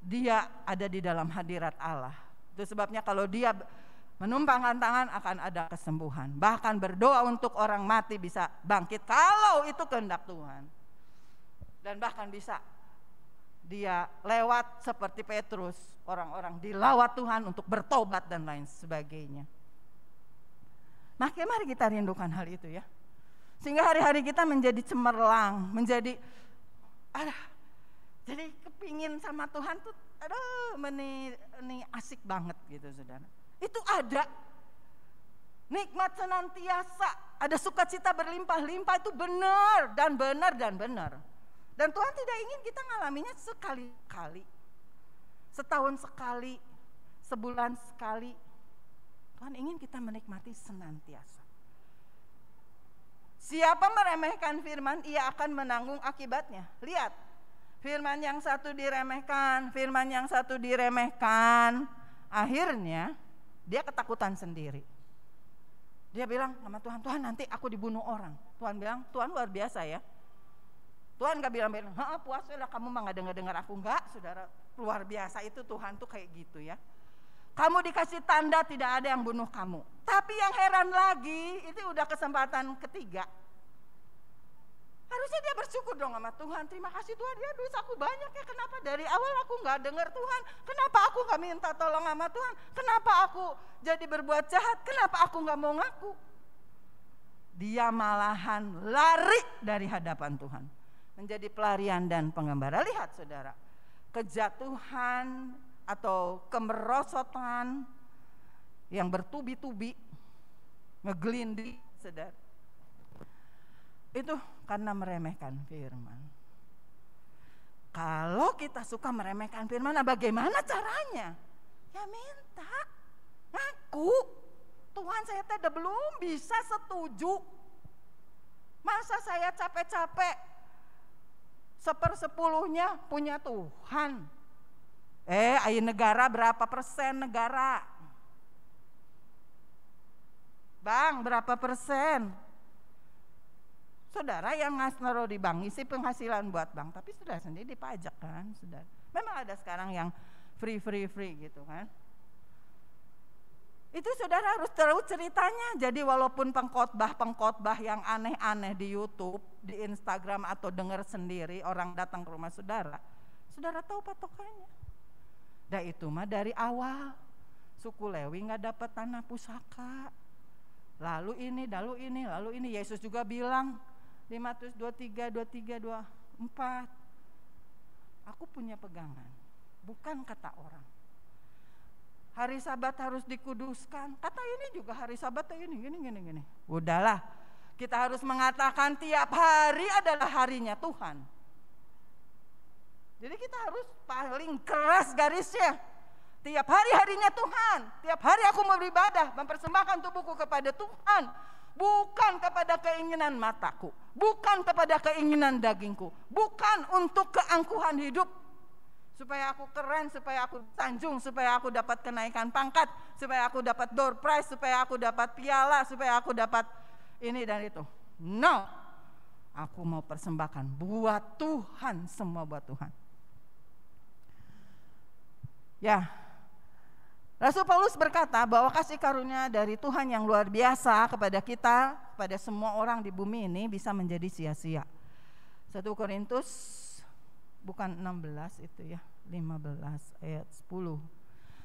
dia ada di dalam hadirat Allah. Itu sebabnya kalau dia menumpangkan tangan akan ada kesembuhan. Bahkan berdoa untuk orang mati bisa bangkit kalau itu kehendak Tuhan. Dan bahkan bisa dia lewat seperti Petrus, orang-orang dilawat Tuhan untuk bertobat dan lain sebagainya. Makanya mari kita rindukan hal itu ya. Sehingga hari-hari kita menjadi cemerlang, menjadi jadi kepingin sama Tuhan tuh, ini asik banget gitu saudara. Itu ada nikmat senantiasa, ada sukacita berlimpah-limpah, itu benar dan benar dan benar. Dan Tuhan tidak ingin kita ngalaminya sekali-kali, setahun sekali, sebulan sekali. Tuhan ingin kita menikmati senantiasa. Siapa meremehkan firman, ia akan menanggung akibatnya. Lihat, firman yang satu diremehkan, firman yang satu diremehkan. Akhirnya dia ketakutan sendiri. Dia bilang sama Tuhan, Tuhan nanti aku dibunuh orang. Tuhan bilang, Tuhan luar biasa ya. Tuhan gak bilang, puas lah kamu mah gak dengar aku. Enggak, saudara, luar biasa itu Tuhan tuh kayak gitu ya. Kamu dikasih tanda tidak ada yang bunuh kamu. Tapi yang heran lagi, itu udah kesempatan ketiga. Harusnya dia bersyukur dong sama Tuhan. Terima kasih Tuhan, ya dosaku banyak ya. Kenapa dari awal aku gak dengar Tuhan? Kenapa aku gak minta tolong sama Tuhan? Kenapa aku jadi berbuat jahat? Kenapa aku gak mau ngaku? dia malahan lari dari hadapan Tuhan. Menjadi pelarian dan penggembara. Lihat saudara, kejatuhan atau kemerosotan yang bertubi-tubi, ngegelinding saudara, itu karena meremehkan firman. Kalau kita suka meremehkan firman, bagaimana caranya? Ya minta, ngaku, Tuhan saya tidak belum bisa setuju. Masa saya capek-capek 1/10 punya Tuhan? Ayo negara berapa persen negara? Bang, berapa persen? Saudara yang naruh di bank, isi penghasilan buat bank, tapi saudara sendiri dipajak kan, saudara. Memang ada sekarang yang free gitu kan. Itu saudara harus tahu ceritanya. Jadi walaupun pengkhotbah yang aneh-aneh di YouTube, di Instagram atau dengar sendiri orang datang ke rumah saudara, saudara tahu patokannya. Dan itu mah dari awal suku Lewi nggak dapat tanah pusaka. Lalu ini. Yesus juga bilang di Matius 23:24, aku punya pegangan, bukan kata orang. Hari Sabat harus dikuduskan. Kata ini juga hari Sabat gini. Udahlah, kita harus mengatakan tiap hari adalah harinya Tuhan. Jadi kita harus paling keras garisnya. Tiap hari harinya Tuhan. Tiap hari aku mau beribadah, mempersembahkan tubuhku kepada Tuhan. Bukan kepada keinginan mataku, bukan kepada keinginan dagingku, bukan untuk keangkuhan hidup. Supaya aku keren, supaya aku sanjung, supaya aku dapat kenaikan pangkat, supaya aku dapat door prize, supaya aku dapat piala, supaya aku dapat ini dan itu. No, aku mau persembahkan buat Tuhan, semua buat Tuhan. Ya, Rasul Paulus berkata bahwa kasih karunia dari Tuhan yang luar biasa kepada kita, kepada semua orang di bumi ini bisa menjadi sia-sia. 1 Korintus bukan 16 itu ya, 15 ayat 10.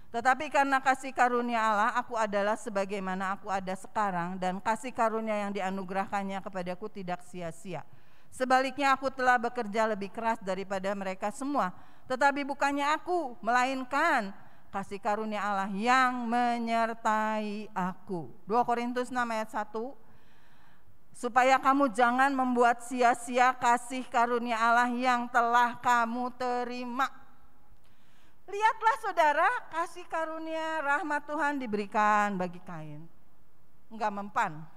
Tetapi karena kasih karunia Allah, aku adalah sebagaimana aku ada sekarang, dan kasih karunia yang dianugerahkannya kepadaku tidak sia-sia. Sebaliknya aku telah bekerja lebih keras daripada mereka semua. Tetapi bukannya aku, melainkan kasih karunia Allah yang menyertai aku. 2 Korintus 6 ayat 1. Supaya kamu jangan membuat sia-sia kasih karunia Allah yang telah kamu terima. Lihatlah saudara, kasih karunia rahmat Tuhan diberikan bagi Kain. Enggak mempan,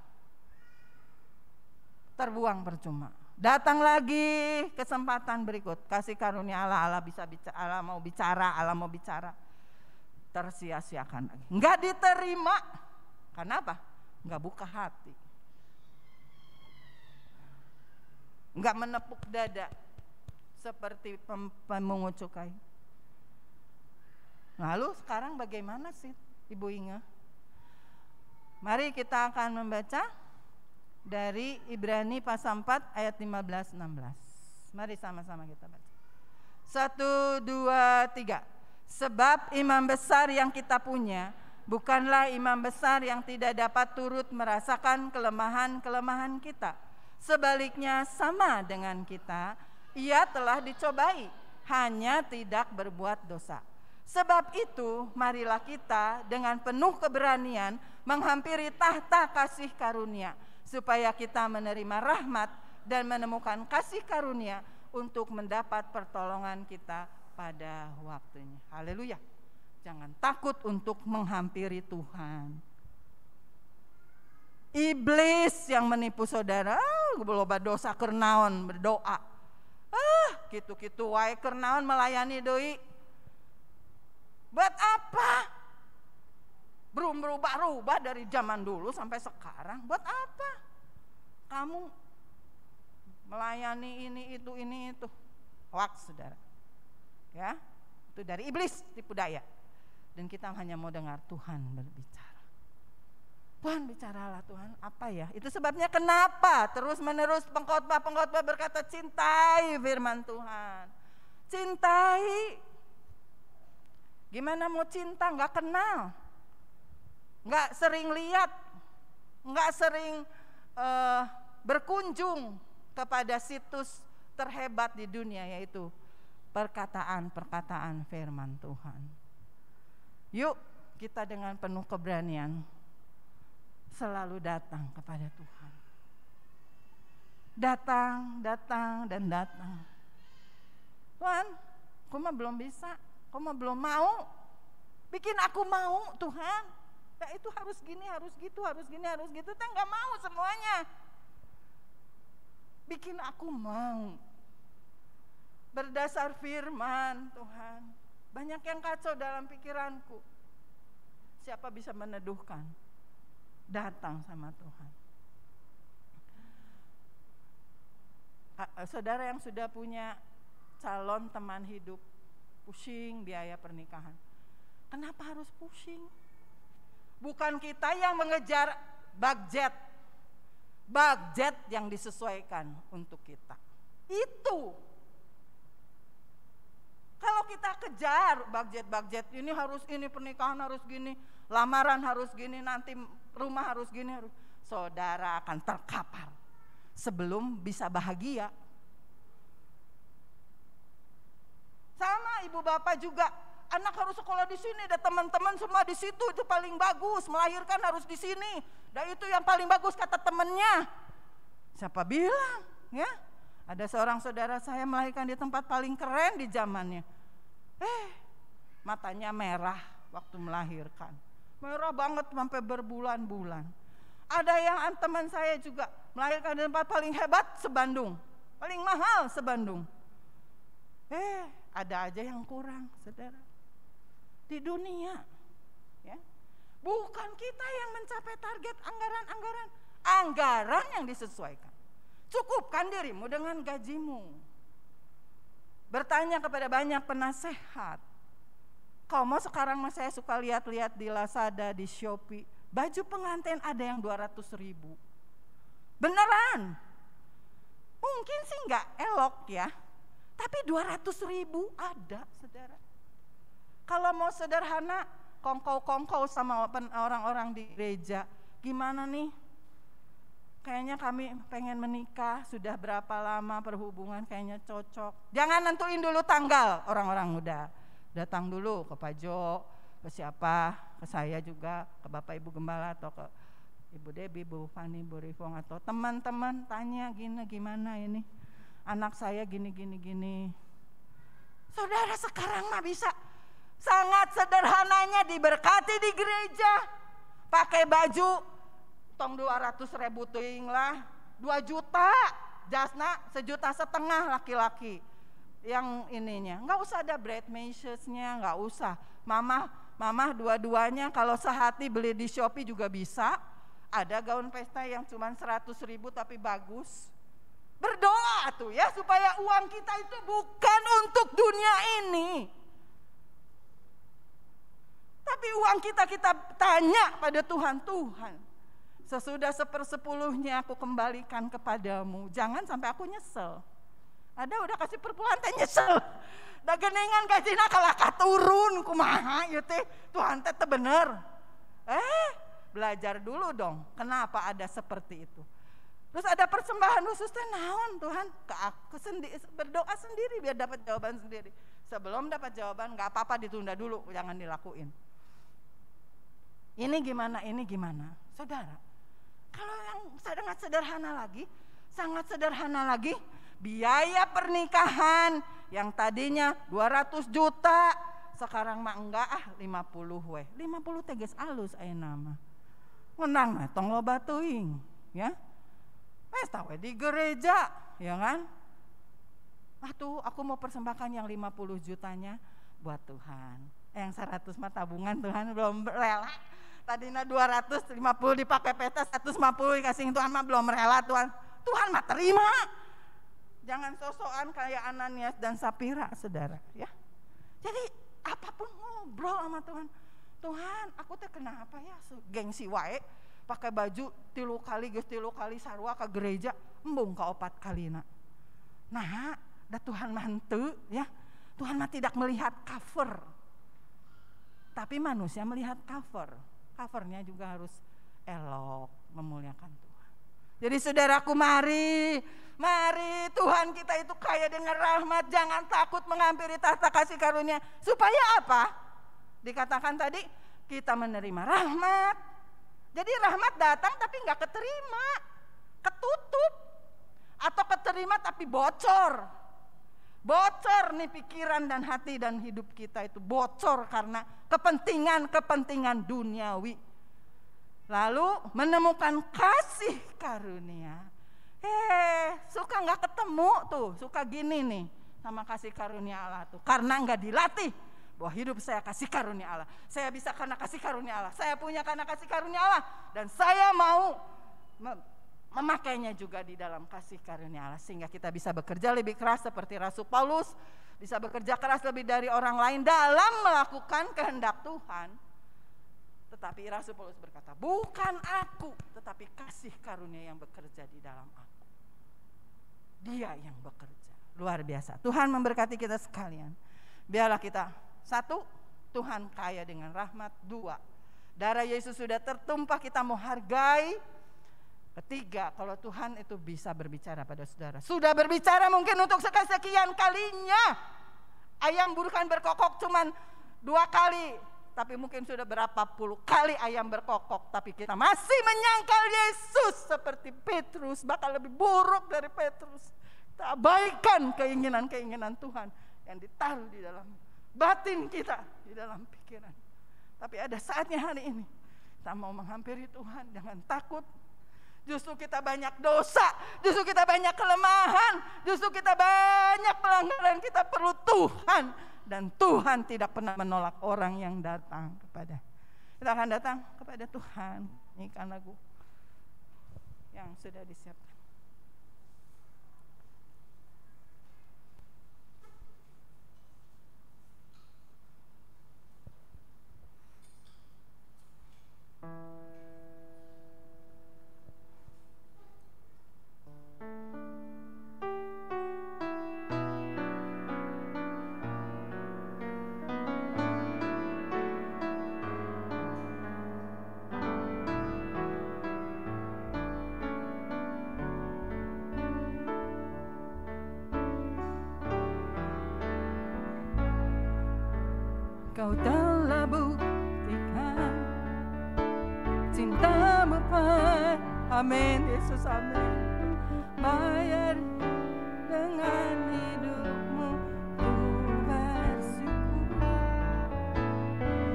terbuang percuma. Datang lagi kesempatan berikut, kasih karunia Allah bisa bicara, Allah mau bicara. Tersia-siakan lagi, enggak diterima. Karena apa? Enggak buka hati, enggak menepuk dada seperti pemungut cukai. Lalu sekarang bagaimana sih Ibu Inge? Mari kita akan membaca dari Ibrani pasal 4 ayat 15-16. Mari sama-sama kita baca. 1, 2, 3. Sebab imam besar yang kita punya bukanlah imam besar yang tidak dapat turut merasakan kelemahan-kelemahan kita. Sebaliknya sama dengan kita, ia telah dicobai, hanya tidak berbuat dosa. Sebab itu marilah kita dengan penuh keberanian menghampiri tahta kasih karunia, supaya kita menerima rahmat dan menemukan kasih karunia untuk mendapat pertolongan kita pada waktunya. Haleluya. Jangan takut untuk menghampiri Tuhan. Iblis yang menipu saudara, loba dosa kernaon berdoa. Gitu-gitu wae kernaon melayani doi. Buat apa? Belum berubah-ubah dari zaman dulu sampai sekarang. Buat apa? Kamu melayani ini itu. Hoax saudara. Ya, itu dari iblis, tipu daya. Dan kita hanya mau dengar Tuhan berbicara. Tuhan bicaralah Tuhan, apa ya? Itu sebabnya kenapa terus menerus pengkhotbah berkata cintai firman Tuhan. Cintai. Gimana mau cinta? Enggak kenal, enggak sering lihat, enggak sering berkunjung kepada situs terhebat di dunia, yaitu perkataan-perkataan firman Tuhan. Yuk kita dengan penuh keberanian selalu datang kepada Tuhan. Datang, dan datang. Tuhan, aku mah belum bisa, aku mah belum mau. Bikin aku mau, Tuhan. Ya itu harus gini, harus gitu, harus gini, harus gitu. Kita nggak mau semuanya. Bikin aku mau. Berdasar firman Tuhan. Banyak yang kacau dalam pikiranku. Siapa bisa meneduhkan? Datang sama Tuhan. Saudara yang sudah punya calon teman hidup, pusing biaya pernikahan. Kenapa harus pusing? Bukan kita yang mengejar budget yang disesuaikan untuk kita. Itu. Kalau kita kejar budget ini harus ini, pernikahan harus gini, lamaran harus gini, nanti rumah harus gini, saudara akan terkapar sebelum bisa bahagia. Sama ibu bapak juga, anak harus sekolah di sini, ada teman-teman semua di situ, itu paling bagus, melahirkan harus di sini, dan itu yang paling bagus kata temannya. Siapa bilang, ya? Ada seorang saudara saya melahirkan di tempat paling keren di zamannya. Matanya merah waktu melahirkan. Merah banget sampai berbulan-bulan. Ada yang teman saya juga melahirkan di tempat paling hebat se-Bandung. Paling mahal se-Bandung. Ada aja yang kurang, saudara. Di dunia. Ya. Bukan kita yang mencapai target anggaran-anggaran. Anggaran yang disesuaikan. Cukupkan dirimu dengan gajimu. Bertanya kepada banyak penasehat. Kamu sekarang saya suka lihat-lihat di Lazada, di Shopee. Baju pengantin ada yang 200.000. Beneran. Mungkin sih nggak elok ya. Tapi 200.000 ada, saudara. Kalau mau sederhana, kongkow-kongkow sama orang-orang di gereja. Gimana nih? Kayaknya kami pengen menikah, sudah berapa lama perhubungan, kayaknya cocok. Jangan nentuin dulu tanggal, orang-orang muda. Datang dulu ke Pak Jo, ke siapa, ke saya juga, ke Bapak Ibu Gembala atau ke Ibu Debbie, Bu Fani, Bu Rifong, atau teman-teman tanya gimana ini, anak saya gini. Saudara sekarang mah bisa sangat sederhananya diberkati di gereja, pakai baju tong 200.000 tuing lah, 2 juta jasna, 1,5 juta laki-laki yang ininya. Nggak usah ada bridesmaids-nya, nggak usah. Mama dua-duanya kalau sehati beli di Shopee juga bisa. Ada gaun pesta yang cuma 100.000 tapi bagus. Berdoa tuh ya supaya uang kita itu bukan untuk dunia ini. Tapi uang kita tanya pada Tuhan, Tuhan, sesudah 1/10 aku kembalikan kepadamu. Jangan sampai aku nyesel. Ada udah kasih perpuluhan teh nyesel. Da genengan gajina kalah katurun kumaha ieu teh. Tuhan teh bener. Belajar dulu dong. Kenapa ada seperti itu? Terus ada persembahan khusus teh naon Tuhan? Ke aku sendiri, berdoa sendiri biar dapat jawaban sendiri. Sebelum dapat jawaban enggak apa-apa, ditunda dulu, jangan dilakuin. Ini gimana? Saudara, kalau yang sangat sederhana lagi, biaya pernikahan yang tadinya 200 juta, sekarang mah enggak 50 we. 50 teges alus ayeuna mah. Menang mah tong loba teuing, ya. Pesta we di gereja, ya kan? Aku mau persembahkan yang 50 jutanya buat Tuhan. Yang 100 mah tabungan Tuhan belum rela. Tadinya 250 dipakai pesta, 150 dikasih Tuhan mah belum rela Tuhan. Tuhan mah terima. Jangan sosokan kayak Ananias dan Sapira, saudara, ya. Jadi apapun ngobrol sama Tuhan. Tuhan, aku teh kenapa ya gengsi wae pakai baju 3 kali sarua ke gereja, embung ka 4 kalina. Nah, da Tuhan mah henteu, ya. Tuhan mah tidak melihat cover. Tapi manusia melihat cover. Covernya juga harus elok, memuliakan Tuhan. Jadi saudaraku, mari Tuhan kita itu kaya dengan rahmat. Jangan takut menghampiri tahta kasih karunia. Supaya apa? Dikatakan tadi kita menerima rahmat. Jadi rahmat datang tapi gak keterima, ketutup. Atau keterima tapi bocor. Bocor nih pikiran dan hati dan hidup kita itu bocor karena kepentingan duniawi. Lalu menemukan kasih karunia. Suka gak ketemu tuh, suka gini nih sama kasih karunia Allah tuh. Karena gak dilatih bahwa hidup saya kasih karunia Allah. Saya bisa karena kasih karunia Allah. Saya punya karena kasih karunia Allah. Dan saya mau memakainya juga di dalam kasih karunia Allah. Sehingga kita bisa bekerja lebih keras seperti Rasul Paulus. Bisa bekerja keras lebih dari orang lain dalam melakukan kehendak Tuhan. Tetapi Rasul Paulus berkata, bukan aku, tetapi kasih karunia yang bekerja di dalam aku. Dia yang bekerja. Luar biasa. Tuhan memberkati kita sekalian. Biarlah kita, satu, Tuhan kaya dengan rahmat. Dua, darah Yesus sudah tertumpah, kita mau hargai. Ketiga, kalau Tuhan itu bisa berbicara pada saudara. Sudah berbicara mungkin untuk sekian kalinya. Ayam bukan berkokok cuman 2 kali. Tapi mungkin sudah berapa puluh kali ayam berkokok. Tapi kita masih menyangkal Yesus seperti Petrus. Bahkan lebih buruk dari Petrus. Kita abaikan keinginan-keinginan Tuhan yang ditaruh di dalam batin kita, di dalam pikiran. Tapi ada saatnya hari ini kita mau menghampiri Tuhan, jangan takut. Justru kita banyak dosa, justru kita banyak kelemahan, justru kita banyak pelanggaran, kita perlu Tuhan. Dan Tuhan tidak pernah menolak orang yang datang kepada. Kita akan datang kepada Tuhan. Nyanyikan lagu yang sudah disiapkan. Kau telah buktikan cintamu pada, amin Yesus, amin. Bayar dengan hidupmu, ku bersyukur.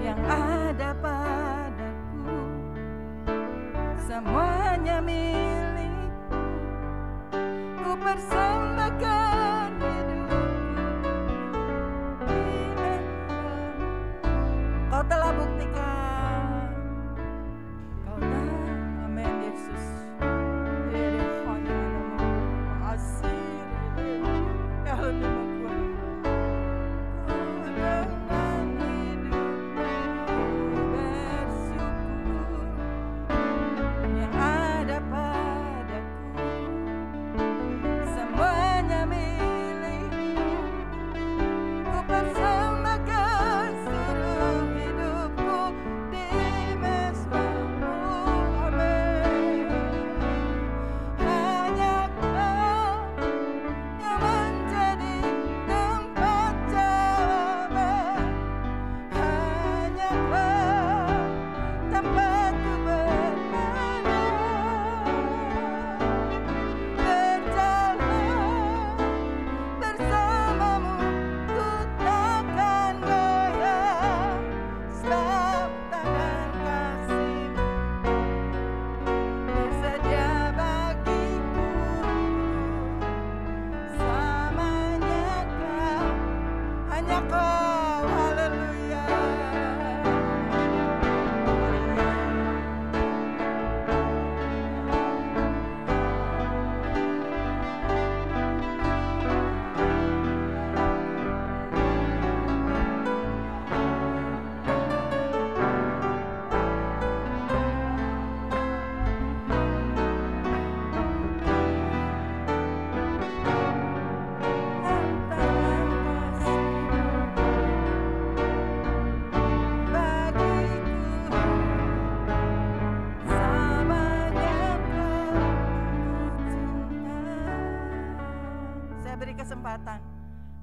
Yang ada padaku semuanya milikku, ku persembahkan hidupku. Kau telah buktikan, kau telah, amin Yesus.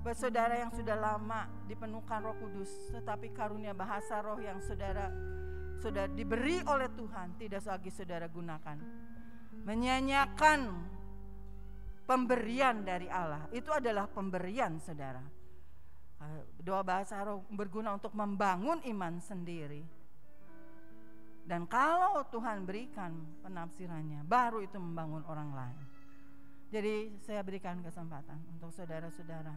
Buat saudara yang sudah lama dipenuhkan Roh Kudus, tetapi karunia bahasa roh yang saudara sudah diberi oleh Tuhan tidak lagi saudara gunakan, menyanyiakan pemberian dari Allah. Itu adalah pemberian saudara. Doa bahasa roh berguna untuk membangun iman sendiri. Dan kalau Tuhan berikan penafsirannya, baru itu membangun orang lain. Jadi saya berikan kesempatan untuk saudara-saudara,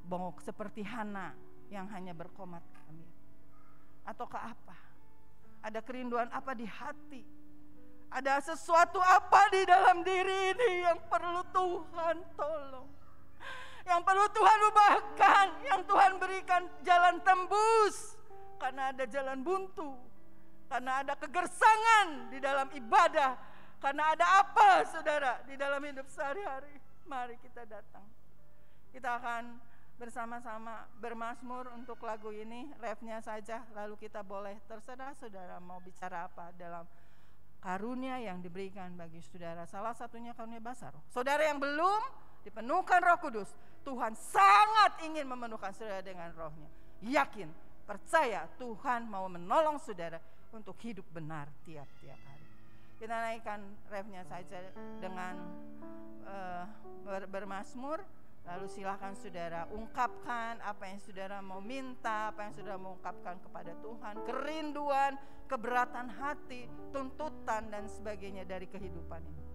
bongok seperti Hana yang hanya berkomat kami. Ataukah apa? Ada kerinduan apa di hati? Ada sesuatu apa di dalam diri ini yang perlu Tuhan tolong, yang perlu Tuhan ubahkan, yang Tuhan berikan jalan tembus. Karena ada jalan buntu, karena ada kegersangan di dalam ibadah, karena ada apa saudara di dalam hidup sehari-hari. Mari kita datang. Kita akan bersama-sama bermazmur untuk lagu ini, refnya saja, lalu kita boleh terserah saudara mau bicara apa dalam karunia yang diberikan bagi saudara. Salah satunya karunia bahasa roh. Saudara yang belum dipenuhkan Roh Kudus, Tuhan sangat ingin memenuhkan saudara dengan rohnya. Yakin, percaya Tuhan mau menolong saudara untuk hidup benar tiap-tiap hari. Kita naikkan refnya saja dengan bermazmur. Lalu silakan saudara ungkapkan apa yang saudara mau minta, apa yang saudara mau ungkapkan kepada Tuhan, kerinduan, keberatan hati, tuntutan dan sebagainya dari kehidupan ini.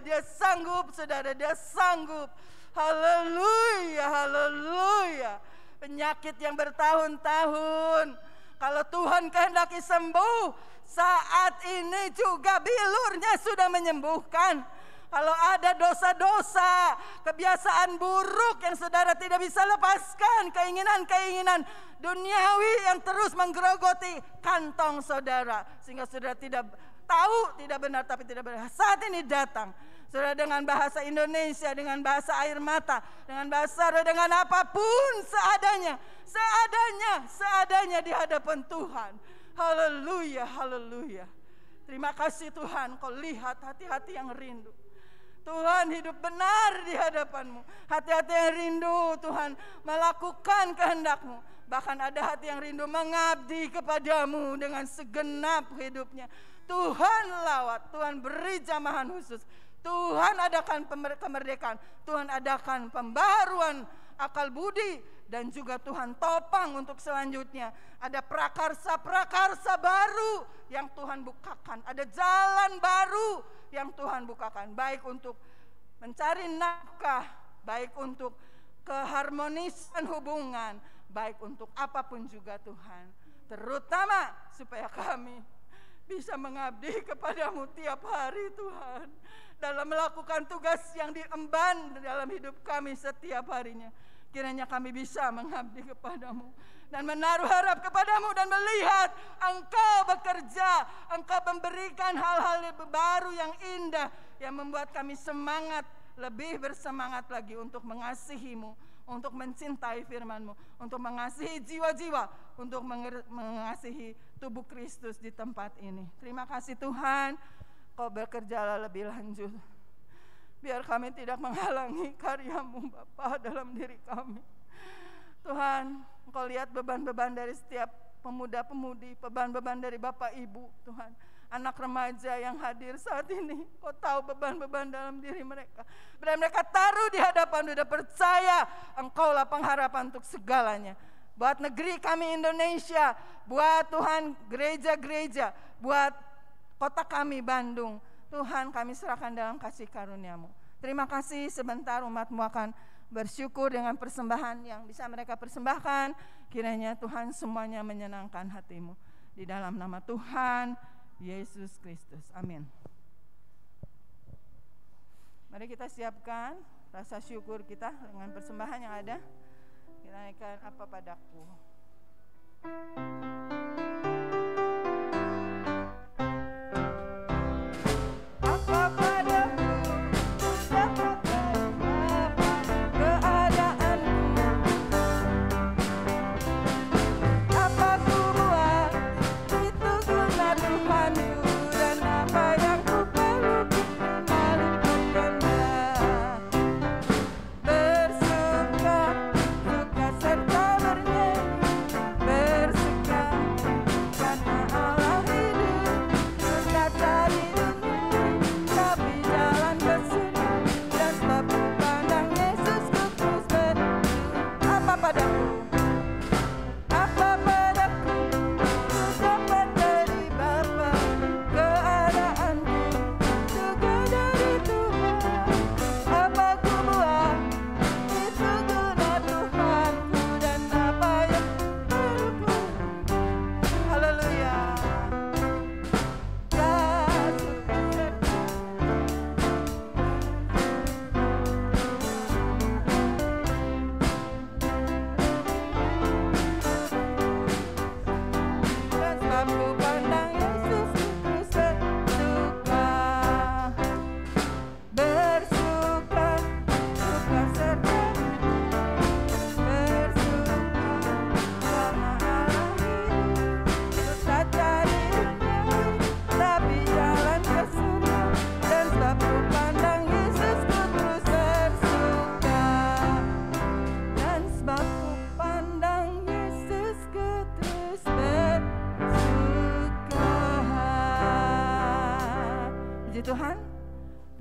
Dia sanggup saudara, dia sanggup. Haleluya, haleluya. Penyakit yang bertahun-tahun, kalau Tuhan kehendaki sembuh, saat ini juga bilurnya sudah menyembuhkan. Kalau ada dosa-dosa, kebiasaan buruk yang saudara tidak bisa lepaskan, keinginan-keinginan duniawi yang terus menggerogoti kantong saudara, sehingga saudara tidak tahu tidak benar tapi tidak benar. Saat ini datang saudara dengan bahasa Indonesia, dengan bahasa air mata, dengan bahasa roh, dengan apapun seadanya, seadanya di hadapan Tuhan. Haleluya, haleluya. Terima kasih Tuhan, kau lihat hati-hati yang rindu. Tuhan hidup benar di hadapanmu. Hati-hati yang rindu Tuhan melakukan kehendak-Mu. Bahkan ada hati yang rindu mengabdi kepadamu dengan segenap hidupnya. Tuhan lawat, Tuhan beri jamahan khusus, Tuhan adakan kemerdekaan, Tuhan adakan pembaharuan akal budi, dan juga Tuhan topang untuk selanjutnya. Ada prakarsa-prakarsa baru yang Tuhan bukakan, ada jalan baru yang Tuhan bukakan, baik untuk mencari nafkah, baik untuk keharmonisan hubungan, baik untuk apapun juga Tuhan. Terutama supaya kami bisa mengabdi kepadamu tiap hari Tuhan, dalam melakukan tugas yang diemban dalam hidup kami setiap harinya. Kiranya kami bisa mengabdi kepadamu dan menaruh harap kepadamu dan melihat Engkau bekerja, Engkau memberikan hal-hal baru yang indah yang membuat kami semangat lebih bersemangat lagi untuk mengasihi-Mu, untuk mencintai firman-Mu, untuk mengasihi jiwa-jiwa, untuk mengasihi tubuh Kristus di tempat ini. Terima kasih Tuhan, Kau bekerjalah lebih lanjut. Biar kami tidak menghalangi karya-Mu Bapa dalam diri kami. Tuhan, Engkau lihat beban-beban dari setiap pemuda-pemudi, beban-beban dari Bapak Ibu, Tuhan. Anak remaja yang hadir saat ini, Kau tahu beban-beban dalam diri mereka. Dan mereka taruh di hadapan, sudah percaya Engkaulah pengharapan untuk segalanya. Buat negeri kami Indonesia, buat Tuhan gereja-gereja, buat kota kami Bandung. Tuhan, kami serahkan dalam kasih karunia-Mu. Terima kasih, sebentar umat-Mu akan bersyukur dengan persembahan yang bisa mereka persembahkan. Kiranya Tuhan semuanya menyenangkan hati-Mu. Di dalam nama Tuhan Yesus Kristus. Amin. Mari kita siapkan rasa syukur kita dengan persembahan yang ada. Kita naikkan apa padaku.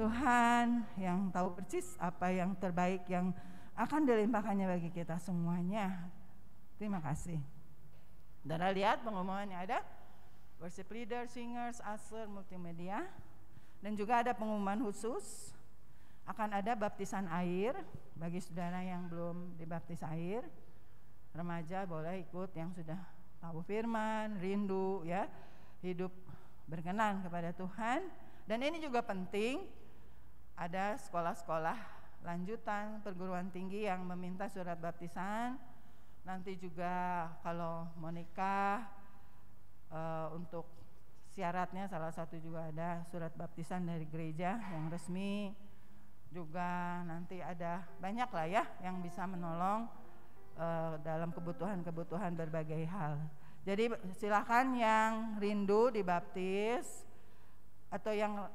Tuhan yang tahu persis apa yang terbaik yang akan dilimpahkannya bagi kita semuanya. Terima kasih. Saudara lihat pengumuman yang ada, worship leader, singers, usher, multimedia, dan juga ada pengumuman khusus. Akan ada baptisan air bagi saudara yang belum dibaptis air. Remaja boleh ikut yang sudah tahu firman, rindu ya, hidup berkenan kepada Tuhan. Dan ini juga penting. Ada sekolah-sekolah lanjutan perguruan tinggi yang meminta surat baptisan. Nanti juga kalau mau nikah untuk syaratnya salah satu juga ada surat baptisan dari gereja yang resmi. Juga nanti ada banyak lah ya yang bisa menolong dalam kebutuhan-kebutuhan berbagai hal. Jadi silakan yang rindu dibaptis atau yang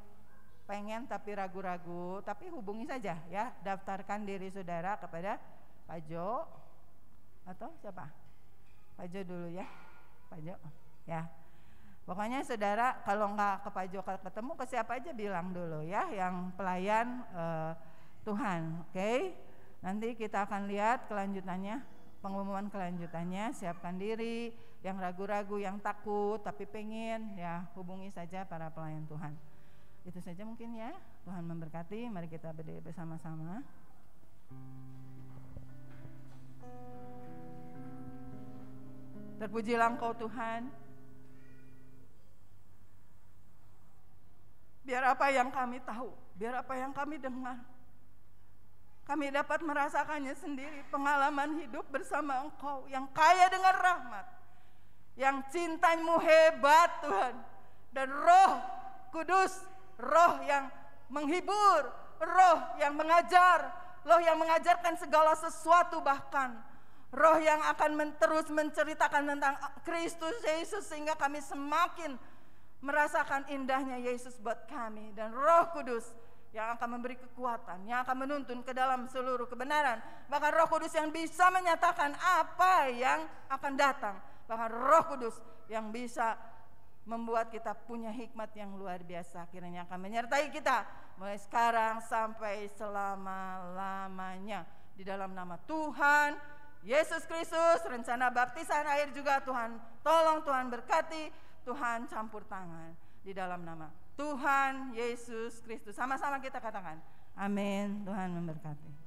pengen tapi ragu-ragu, tapi hubungi saja ya, daftarkan diri saudara kepada Pak Jo atau siapa? Pak Jo dulu ya, Pak Jo ya. Pokoknya saudara kalau nggak ke Pak Jo ketemu ke siapa aja bilang dulu ya, yang pelayan Tuhan, oke? Nanti kita akan lihat kelanjutannya, pengumuman kelanjutannya. Siapkan diri, yang ragu-ragu, yang takut tapi pengen ya, hubungi saja para pelayan Tuhan. Itu saja mungkin ya. Tuhan memberkati. Mari kita berdiri bersama-sama. Terpujilah Engkau Tuhan. Biar apa yang kami tahu, biar apa yang kami dengar, kami dapat merasakannya sendiri. Pengalaman hidup bersama Engkau yang kaya dengan rahmat, yang cinta-Mu hebat Tuhan. Dan Roh Kudus, Roh yang menghibur, roh yang mengajar, roh yang mengajarkan segala sesuatu, bahkan roh yang akan terus menceritakan tentang Kristus Yesus sehingga kami semakin merasakan indahnya Yesus buat kami. Dan Roh Kudus yang akan memberi kekuatan, yang akan menuntun ke dalam seluruh kebenaran. Bahkan Roh Kudus yang bisa menyatakan apa yang akan datang. Bahkan Roh Kudus yang bisa membuat kita punya hikmat yang luar biasa. Kiranya akan menyertai kita mulai sekarang sampai selama-lamanya. Di dalam nama Tuhan Yesus Kristus, rencana baptisan air juga Tuhan tolong, Tuhan berkati, Tuhan campur tangan. Di dalam nama Tuhan Yesus Kristus. Sama-sama kita katakan, amin. Tuhan memberkati.